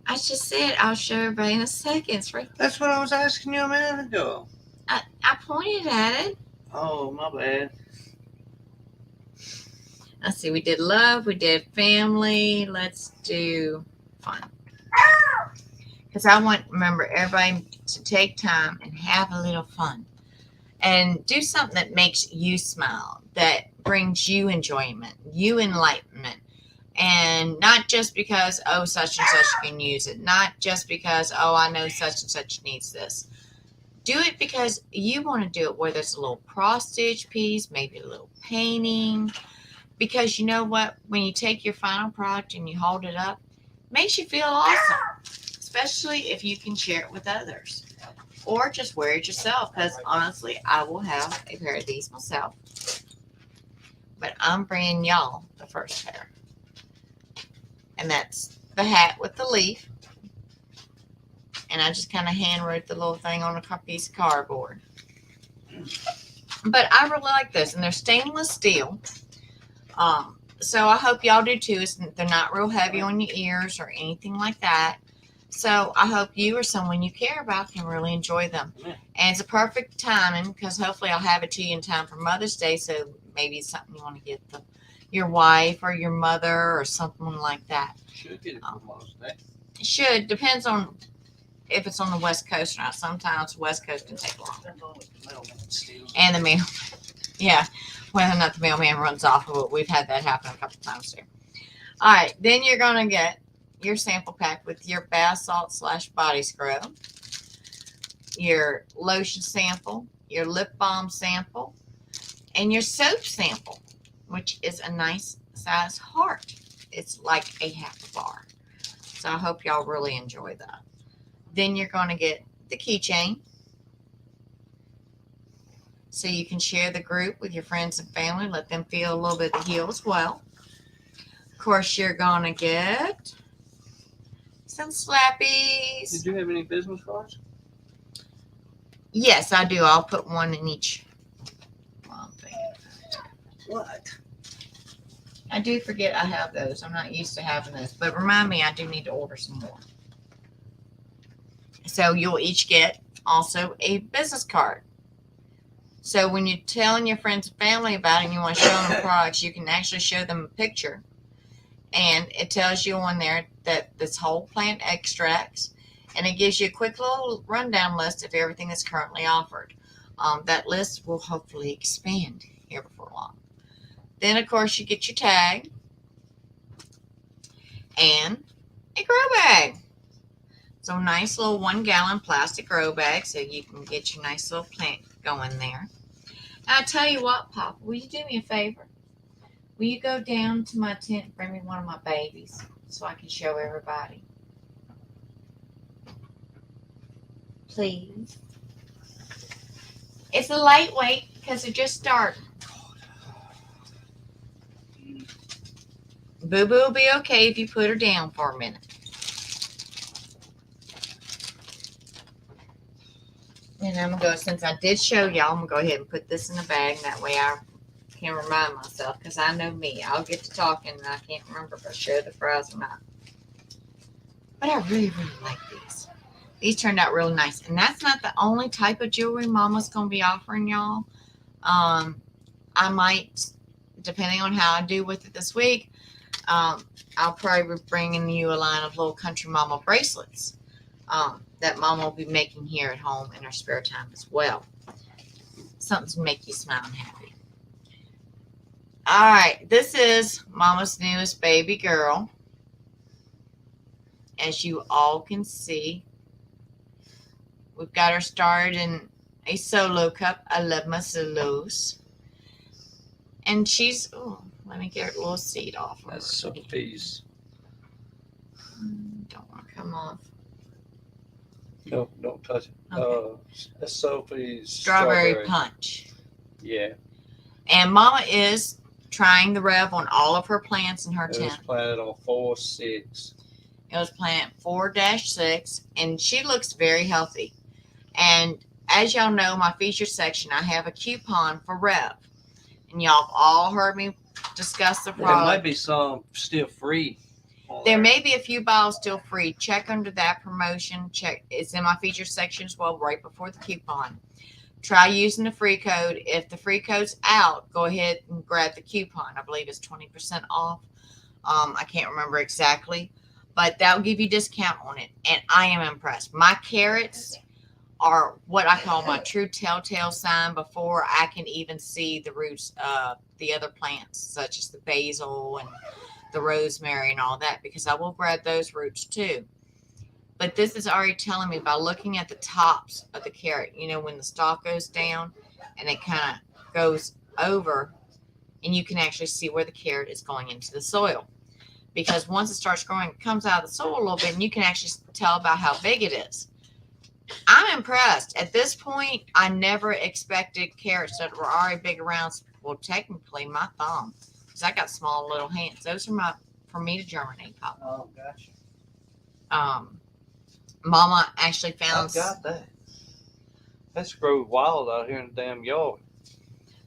I just said I'll show everybody in a second. It's right. That's what I was asking you a minute ago. I pointed at it. Oh, my bad. Let's see. We did love. We did family. Let's do fun. Because I want, remember, everybody to take time and have a little fun. And do something that makes you smile, that brings you enjoyment, you enlightenment. And not just because, oh, such and such can use it. Not just because, oh, I know such and such needs this. Do it because you want to do it, whether it's a little cross-stitch piece, maybe a little painting. Because you know what? When you take your final product and you hold it up, it makes you feel awesome. Especially if you can share it with others. Or just wear it yourself. Because honestly, I will have a pair of these myself. But I'm bringing y'all the first pair. And that's the hat with the leaf. And I just kind of hand wrote the little thing on a piece of cardboard. But I really like this. And they're stainless steel. So I hope y'all do too. They're not real heavy on your ears or anything like that. So I hope you or someone you care about can really enjoy them. And it's a perfect timing because hopefully I'll have it to you in time for Mother's Day. So maybe it's something you want to get your wife or your mother or something like that. Should get it for Mother's Day. It should. Depends on if it's on the West Coast or not. Sometimes the West Coast can take long. Depends on what the mailman steals. And the mail. Yeah. Whether or not the mailman runs off of it. We've had that happen a couple times too. All right. Then you're going to get your sample pack with your bath salt / body scrub, your lotion sample, your lip balm sample, and your soap sample, which is a nice size heart. It's like a half a bar. So I hope y'all really enjoy that. Then you're going to get the keychain. So you can share the group with your friends and family. Let them feel a little bit of the heel as well. Of course, you're going to get some slappies. Did you have any business cards? Yes, I do. I'll put one in each. What? I do forget I have those. I'm not used to having those. But remind me, I do need to order some more. So you'll each get also a business card. So when you're telling your friends and family about it and you want to show them products, you can actually show them a picture. And it tells you on there that this whole plant extracts. And it gives you a quick little rundown list of everything that's currently offered. That list will hopefully expand here before long. Then, of course, you get your tag and a grow bag. So nice little 1 gallon plastic grow bag so you can get your nice little plant going there. Now, I tell you what, Papa, will you do me a favor? Will you go down to my tent and bring me one of my babies so I can show everybody? Please. It's a lightweight because it just started. Boo Boo will be okay if you put her down for a minute. And I'm going to go, since I did show y'all, I'm going to go ahead and put this in the bag. That way I can remind myself, because I know me. I'll get to talking and I can't remember if I showed the fries or not. But I really, really like these. These turned out real nice. And that's not the only type of jewelry Mama's going to be offering y'all. I might, depending on how I do with it this week, I'll probably be bringing you a line of little Country Mama bracelets that Mama will be making here at home in her spare time as well. Something to make you smile and happy. All right, this is Mama's newest baby girl. As you all can see, we've got her started in a solo cup. I love my solos. And she's, oh, let me get a little seed off. That's Sophie's. Don't want to come off. No, don't touch it. Okay. That's Sophie's Strawberry punch. Yeah. And Mama is trying the rev on all of her plants in her It was tent. planted on 4-6. It was plant 4-6, and she looks very healthy. And as y'all know, my feature section, I have a coupon for Rev. And y'all have all heard me discuss the There product. might be some still free. There may be a few bottles still free. Check under that promotion. Check. It's in my feature section as well, right before the coupon. Try using the free code. If the free code's out, go ahead and grab the coupon. I believe it's 20% off. I can't remember exactly, but that will give you discount on it. And I am impressed. My carrots are what I call my true telltale sign before I can even see the roots of the other plants, such as the basil and the rosemary and all that, because I will grab those roots too. But this is already telling me by looking at the tops of the carrot, you know, when the stalk goes down and it kind of goes over, and you can actually see where the carrot is going into the soil. Because once it starts growing, it comes out of the soil a little bit, and you can actually tell about how big it is. I'm impressed. At this point, I never expected carrots that were already big around, well, technically my thumb, because I got small little hands. Those are for me to germinate, Papa. Oh, gotcha. Mama actually found. I've got that. That's grown wild out here in the damn yard.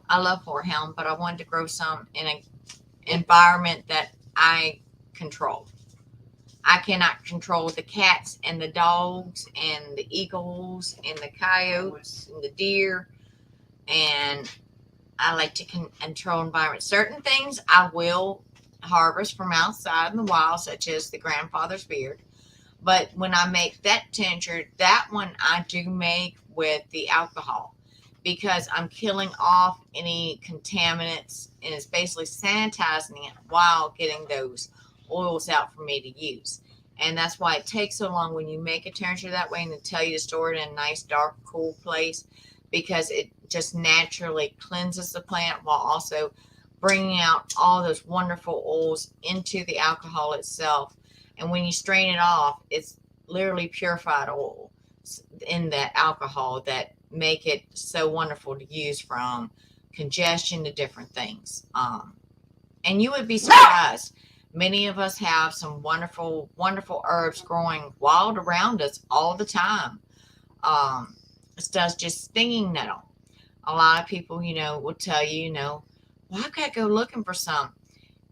I love horehound, but I wanted to grow some in an environment that I control. I cannot control the cats and the dogs and the eagles and the coyotes and the deer. And I like to control environment. Certain things I will harvest from outside in the wild, such as the grandfather's beard. But when I make that tincture, that one I do make with the alcohol, because I'm killing off any contaminants, and it's basically sanitizing it while getting those oils out for me to use. And that's why it takes so long when you make a tincture that way, and they tell you to store it in a nice, dark, cool place, because it just naturally cleanses the plant while also bringing out all those wonderful oils into the alcohol itself. And when you strain it off, it's literally purified oil in that alcohol that make it so wonderful to use, from congestion to different things. And you would be surprised. Many of us have some wonderful, wonderful herbs growing wild around us all the time. Stuff's just stinging nettle. A lot of people, will tell you, well, I've got to go looking for some.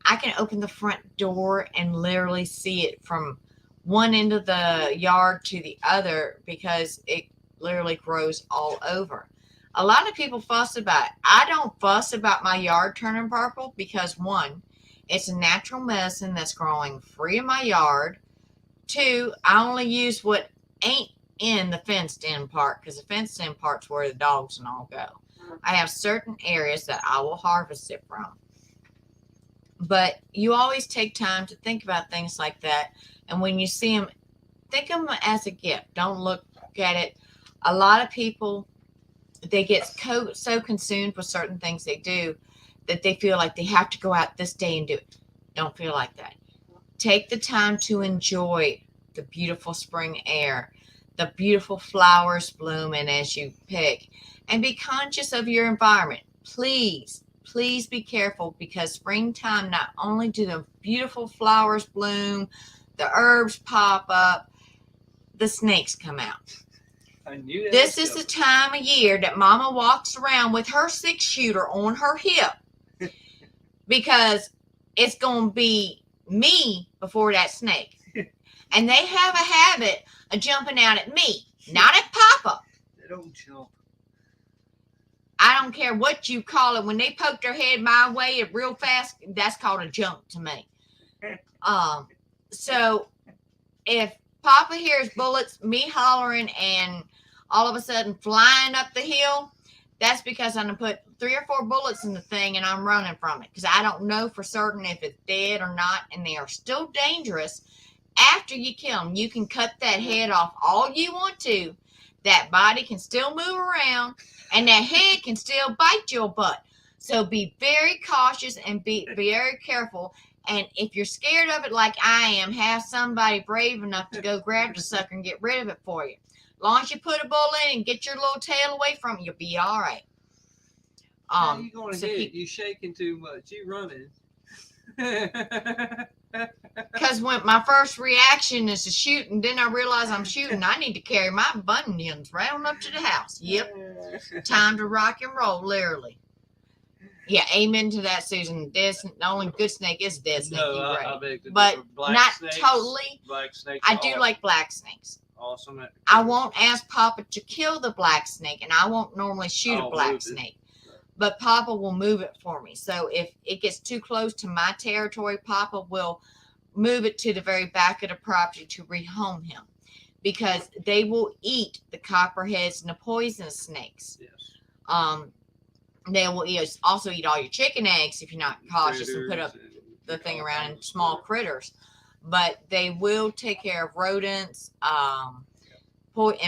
I can open the front door and literally see it from one end of the yard to the other, because it literally grows all over. A lot of people fuss about it. I don't fuss about my yard turning purple, because one, it's a natural medicine that's growing free in my yard. Two, I only use what ain't in the fenced in part, because the fenced in part's where the dogs and all go. I have certain areas that I will harvest it from. But you always take time to think about things like that. And when you see them, think of them as a gift. Don't look at it. A lot of people, they get so consumed with certain things they do that they feel like they have to go out this day and do it. Don't feel like that. Take the time to enjoy the beautiful spring air, the beautiful flowers blooming as you pick, and be conscious of your environment. Please be careful, because springtime, not only do the beautiful flowers bloom, the herbs pop up, the snakes come out. I knew that. This is the time of year that Mama walks around with her 6-shooter on her hip, because it's going to be me before that snake. And they have a habit of jumping out at me, not at Papa. They don't jump. I don't care what you call it. When they poke their head my way real fast, that's called a jump to me. So if Papa hears bullets, me hollering, and all of a sudden flying up the hill, that's because I'm gonna put 3 or 4 bullets in the thing and I'm running from it because I don't know for certain if it's dead or not, and they are still dangerous. After you kill them, you can cut that head off all you want to. That body can still move around, and that head can still bite your butt. So be very cautious and be very careful. And if you're scared of it like I am, have somebody brave enough to go grab the sucker and get rid of it for you. As long as you put a bullet in and get your little tail away from it, you'll be all right. How you gonna so hit it? You shaking too much. You running. Because when my first reaction is to shoot, and then I realize I'm shooting, I need to carry my bunions round up to the house. Yep, time to rock and roll, literally. Yeah, amen to that, Susan. The only good snake is a dead snake. No, You're I right. beg to But differ. Black not snakes, totally. Black snakes. I are do awesome. like black snakes. Awesome. I won't ask Papa to kill the black snake, and I won't normally shoot a I'll black move it. snake. But Papa will move it for me. So if it gets too close to my territory, Papa will move it to the very back of the property to rehome him, because they will eat the copperheads and the poisonous snakes. Yes. They will also eat all your chicken eggs if you're not cautious and put up the thing around in small critters. But they will take care of rodents and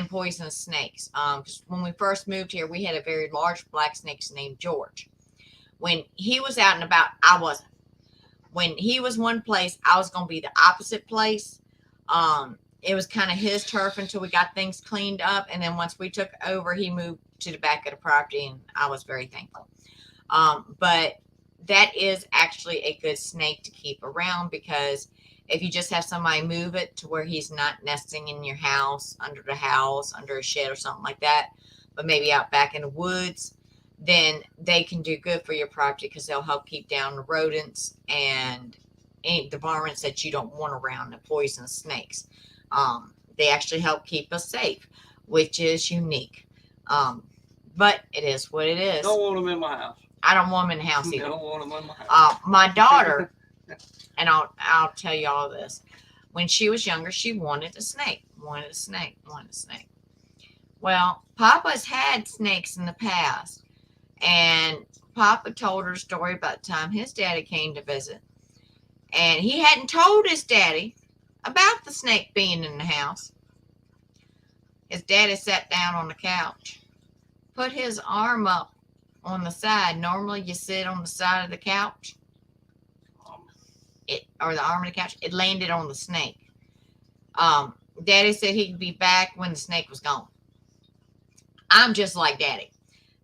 poisonous snakes. 'Cause when we first moved here, we had a very large black snake named George. When he was out and about, I wasn't. When he was one place, I was going to be the opposite place. It was kind of his turf until we got things cleaned up. And then once we took over, he moved to the back of the property, and I was very thankful. But that is actually a good snake to keep around, because if you just have somebody move it to where he's not nesting in your house, under the house, under a shed or something like that, but maybe out back in the woods, then they can do good for your property, because they'll help keep down the rodents and the varmints that you don't want around, the poisonous snakes. They actually help keep us safe, which is unique. But it is what it is. Don't want them in my house. I don't want them in the house either. Don't want them in my house. My daughter, and I'll tell you all this. When she was younger, she wanted a snake. Well, Papa's had snakes in the past, and Papa told her a story about the time his daddy came to visit, and he hadn't told his daddy about the snake being in the house. His daddy sat down on the couch, put his arm up on the side. Normally you sit on the side of the couch, or the arm of the couch. It landed on the snake. Daddy said he'd be back when the snake was gone. I'm just like Daddy.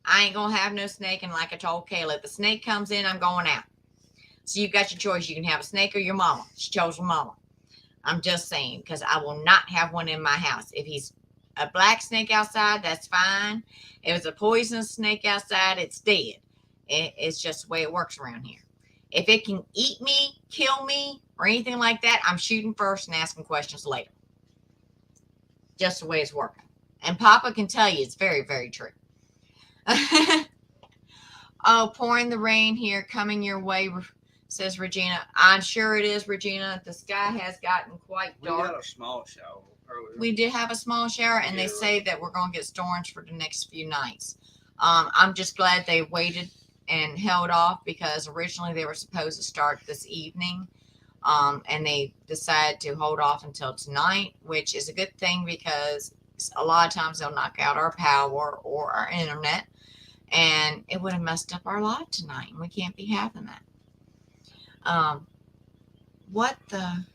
I ain't gonna have no snake, and like I told Kayla, if the snake comes in, I'm going out. So you got your choice. You can have a snake or your mama. She chose her mama. I'm just saying, because I will not have one in my house. If he's a black snake outside, that's fine. If it's a poisonous snake outside, it's dead. It's just the way it works around here. If it can eat me, kill me, or anything like that, I'm shooting first and asking questions later. Just the way it's working. And Papa can tell you it's very, very true. Oh, pouring the rain here, coming your way, says Regina. I'm sure it is, Regina. The sky has gotten quite dark. We got a small shower earlier. We did have a small shower, and they say that we're going to get storms for the next few nights. I'm just glad they waited and held off, because originally they were supposed to start this evening, and they decided to hold off until tonight, which is a good thing, because a lot of times they'll knock out our power or our internet, and it would have messed up our life tonight, and we can't be having that. What the?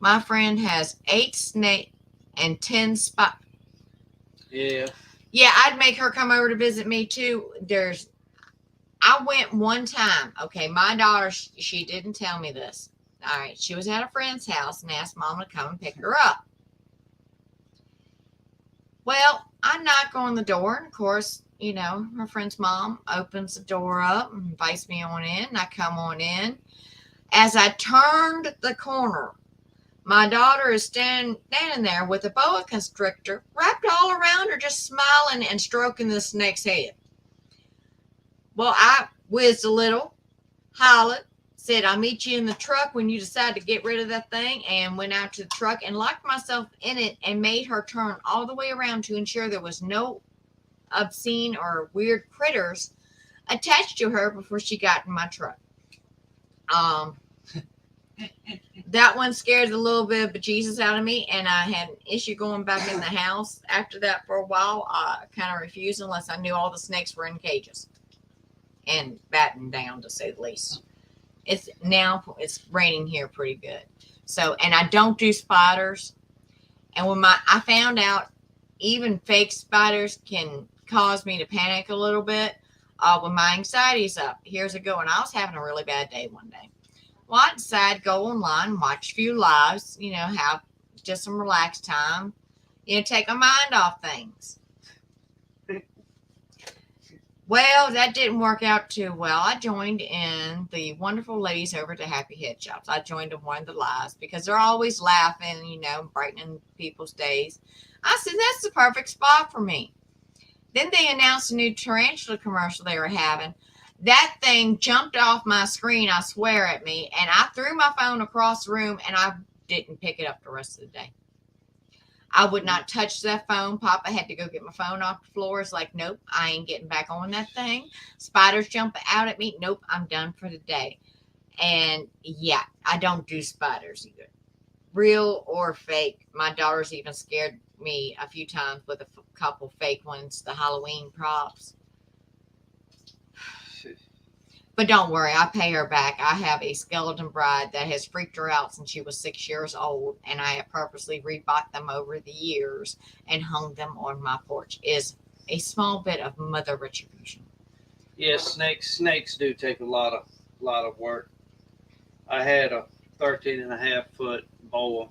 My friend has 8 snakes and 10 spots. Yeah. Yeah, I'd make her come over to visit me too. I went one time. Okay, my daughter, she didn't tell me this. All right, she was at a friend's house and asked Mama to come and pick her up. Well, I knock on the door, and of course, you know, her friend's mom opens the door up and invites me on in, and I come on in. As I turned the corner, my daughter is standing there with a boa constrictor wrapped all around her, just smiling and stroking the snake's head. Well, I whizzed a little, hollered, said, I'll meet you in the truck when you decide to get rid of that thing, and went out to the truck and locked myself in it and made her turn all the way around to ensure there was no obscene or weird critters attached to her before she got in my truck. That one scared a little bit of bejesus out of me, and I had an issue going back in the house after that for a while. I kind of refused unless I knew all the snakes were in cages and battened down, to say the least. It's raining here pretty good. So, and I don't do spiders. And I found out even fake spiders can cause me to panic a little bit when my anxiety's up. Here's a good one. I was having a really bad day one day. Well, I decided to go online, watch a few lives, have just some relaxed time, take my mind off things. Well, that didn't work out too well. I joined in the wonderful ladies over at the Happy Head Shops. I joined in one of the lives because they're always laughing, brightening people's days. I said, that's the perfect spot for me. Then they announced a new tarantula commercial they were having. That thing jumped off my screen, I swear, at me, and I threw my phone across the room, and I didn't pick it up the rest of the day. I would not touch that phone. Papa had to go get my phone off the floor. It's like, nope, I ain't getting back on that thing. Spiders jump out at me. Nope, I'm done for the day. And yeah, I don't do spiders either, real or fake. My daughter's even scared me a few times with a couple fake ones, the Halloween props. But don't worry, I pay her back. I have a skeleton bride that has freaked her out since she was 6 years old, and I have purposely rebought them over the years and hung them on my porch. Is a small bit of mother retribution. Yes, snakes do take a lot of work. I had a 13.5-foot boa,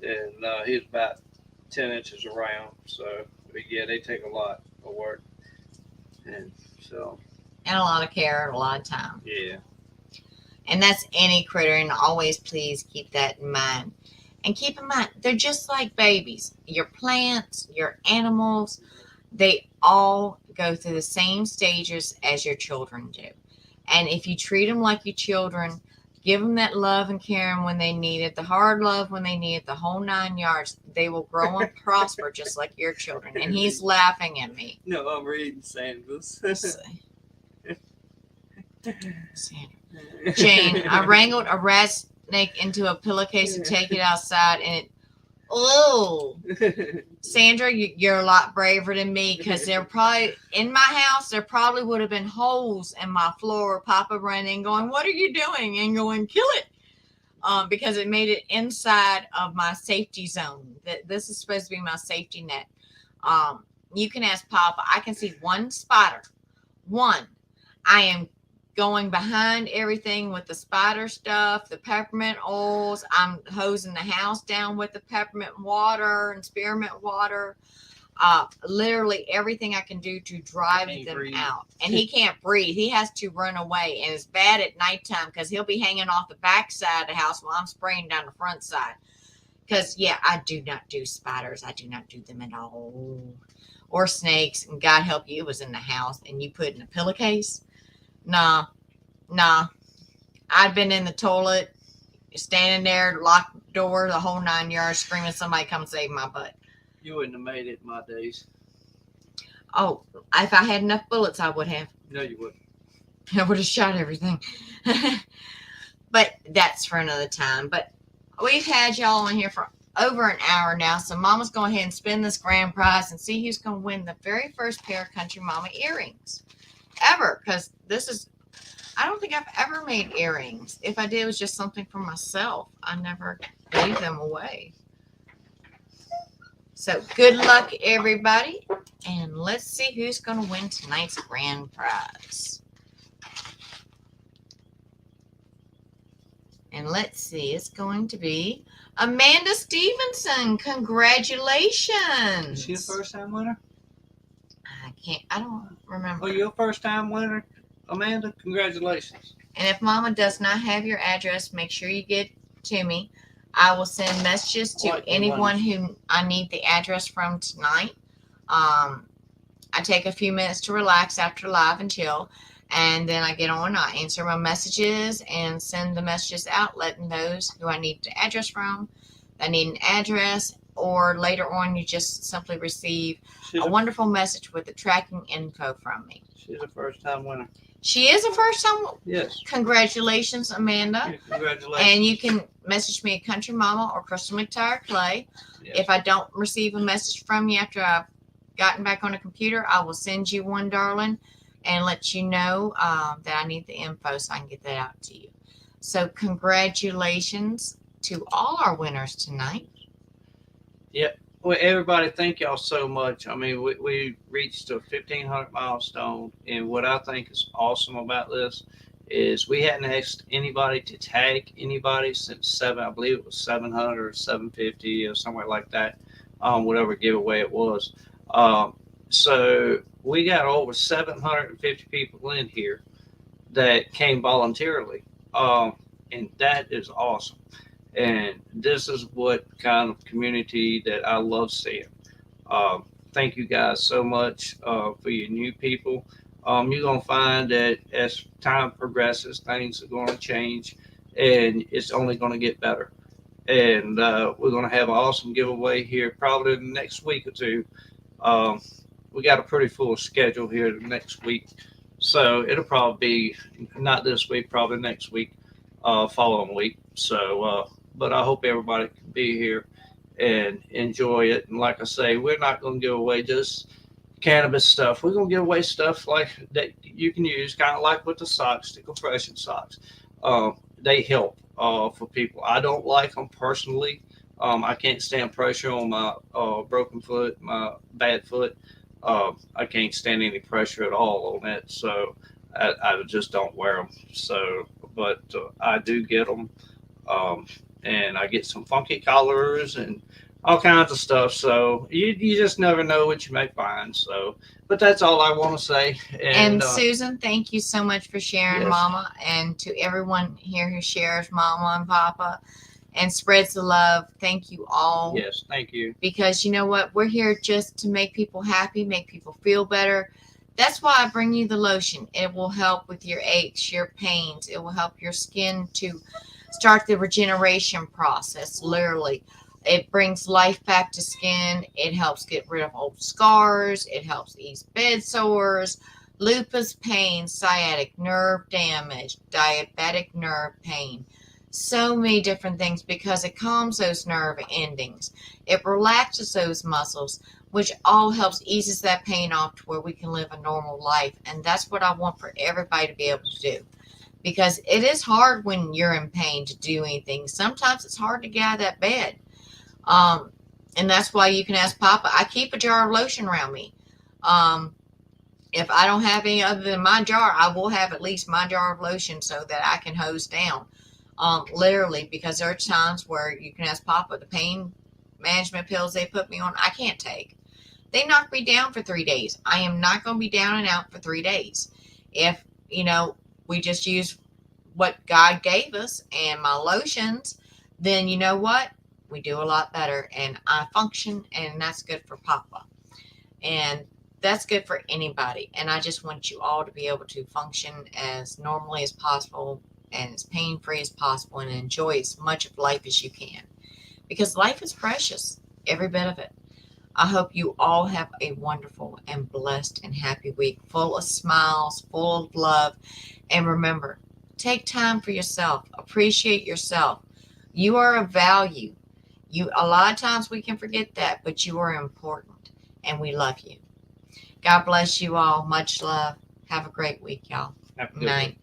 and he was about 10 inches around. So, but yeah, they take a lot of work, and so. And a lot of care and a lot of time. Yeah. And that's any critter, and always please keep that in mind. And keep in mind, they're just like babies. Your plants, your animals, they all go through the same stages as your children do. And if you treat them like your children, give them that love and care when they need it, the hard love when they need it, the whole 9 yards, they will grow and prosper just like your children. And he's laughing at me. No, I'm reading Sandals. Jane, I wrangled a rat snake into a pillowcase to take it outside, and Sandra, you're a lot braver than me, because they're probably in my house. There probably would have been holes in my floor. Papa running, going, "What are you doing?" and going, "Kill it," because it made it inside of my safety zone. This is supposed to be my safety net. You can ask Papa. I can see one spider. One. I am going behind everything with the spider stuff, the peppermint oils. I'm hosing the house down with the peppermint water and spearmint water. Literally everything I can do to drive them breathe out. And he can't breathe. He has to run away. And it's bad at nighttime because he'll be hanging off the back side of the house while I'm spraying down the front side. Because, yeah, I do not do spiders. I do not do them at all. Or snakes. And God help you, it was in the house and you put it in a pillowcase. Nah. I've been in the toilet, standing there, locked the door, the whole 9 yards, screaming, somebody come save my butt. You wouldn't have made it in my days. Oh, if I had enough bullets, I would have. No, you wouldn't. I would have shot everything. But that's for another time. But we've had y'all on here for over an hour now, so Mama's going ahead and spin this grand prize and see who's going to win the very first pair of Country Mama earrings ever, because I don't think I've ever made earrings. If I did, it was just something for myself. I never gave them away. So good luck, everybody. And let's see who's going to win tonight's grand prize. And let's see, it's going to be Amanda Stevenson. Congratulations. Is she a first-time winner? I don't remember. Oh, you're a first-time winner, Amanda? Congratulations. And if Mama does not have your address, make sure you get to me. I will send messages to anyone who I need the address from tonight. I take a few minutes to relax after live and chill. And then I get on, I answer my messages and send the messages out, letting those who I need the address from, I need an address, or later on, you just simply receive She's a a, wonderful message with the tracking info from me. she's a first time winner. She is a first time. Yes. Congratulations, Amanda. Congratulations. And you can message me at Country Mama or Crystal McTire Clay. Yes. If I don't receive a message from you after I've gotten back on the computer, I will send you one, darling, and let you know that I need the info so I can get that out to you. So congratulations to all our winners tonight. Well, everybody, thank y'all so much. I mean, we reached a 1,500 milestone, and what I think is awesome about this is we hadn't asked anybody to tag anybody since I believe it was 700 or 750 or somewhere like that, whatever giveaway it was. So we got over 750 people in here that came voluntarily, and that is awesome. And this is what kind of community that I love seeing. Thank you guys so much for your new people. You're going to find that as time progresses, things are going to change, and it's only going to get better. And we're going to have an awesome giveaway here probably the next week or two. We got a pretty full schedule here the next week. So it'll probably be not this week, probably next week, following week. So, but I hope everybody can be here and enjoy it. And like I say, we're not going to give away just cannabis stuff. We're going to give away stuff like that you can use, kind of like with the socks, the compression socks. They help for people. I don't like them personally. I can't stand pressure on my broken foot, my bad foot. I can't stand any pressure at all on that. So I just don't wear them. So, but I do get them. And I get some funky collars and all kinds of stuff. So you just never know what you may find. So, but that's all I want to say. And Susan, thank you so much for sharing, Yes. Mama, and to everyone here who shares Mama and Papa and spreads the love. Thank you all. Yes, thank you. Because you know what? We're here just to make people happy, make people feel better. That's why I bring you the lotion. It will help with your aches, your pains. It will help your skin to start the regeneration process, literally. It brings life back to skin. It helps get rid of old scars. It helps ease bed sores, lupus pain, sciatic nerve damage, diabetic nerve pain. So many different things because it calms those nerve endings. It relaxes those muscles, which all helps eases that pain off to where we can live a normal life. And that's what I want for everybody to be able to do. Because it is hard when you're in pain to do anything. Sometimes it's hard to get out of that bed. And that's why you can ask Papa. I keep a jar of lotion around me. If I don't have any other than my jar, I will have at least my jar of lotion so that I can hose down. Literally, because there are times where you can ask Papa, the pain management pills they put me on, I can't take. They knock me down for 3 days. I am not going to be down and out for 3 days. If, we just use what God gave us and my lotions, then you know what? We do a lot better and I function, and that's good for Papa. And that's good for anybody. And I just want you all to be able to function as normally as possible and as pain-free as possible and enjoy as much of life as you can. Because life is precious, every bit of it. I hope you all have a wonderful and blessed and happy week, full of smiles, full of love. And remember, take time for yourself. Appreciate yourself. You are of value. A lot of times we can forget that, but you are important, and we love you. God bless you all. Much love. Have a great week, y'all. Have a good Night.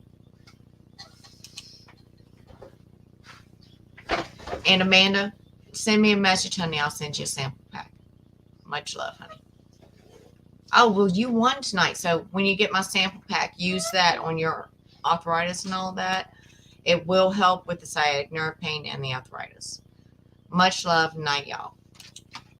And Amanda, send me a message, honey. I'll send you a sample pack. Much love, honey. Oh, well, you won tonight. So when you get my sample pack, use that on your arthritis and all that. It will help with the sciatic nerve pain and the arthritis. Much love. Night, y'all.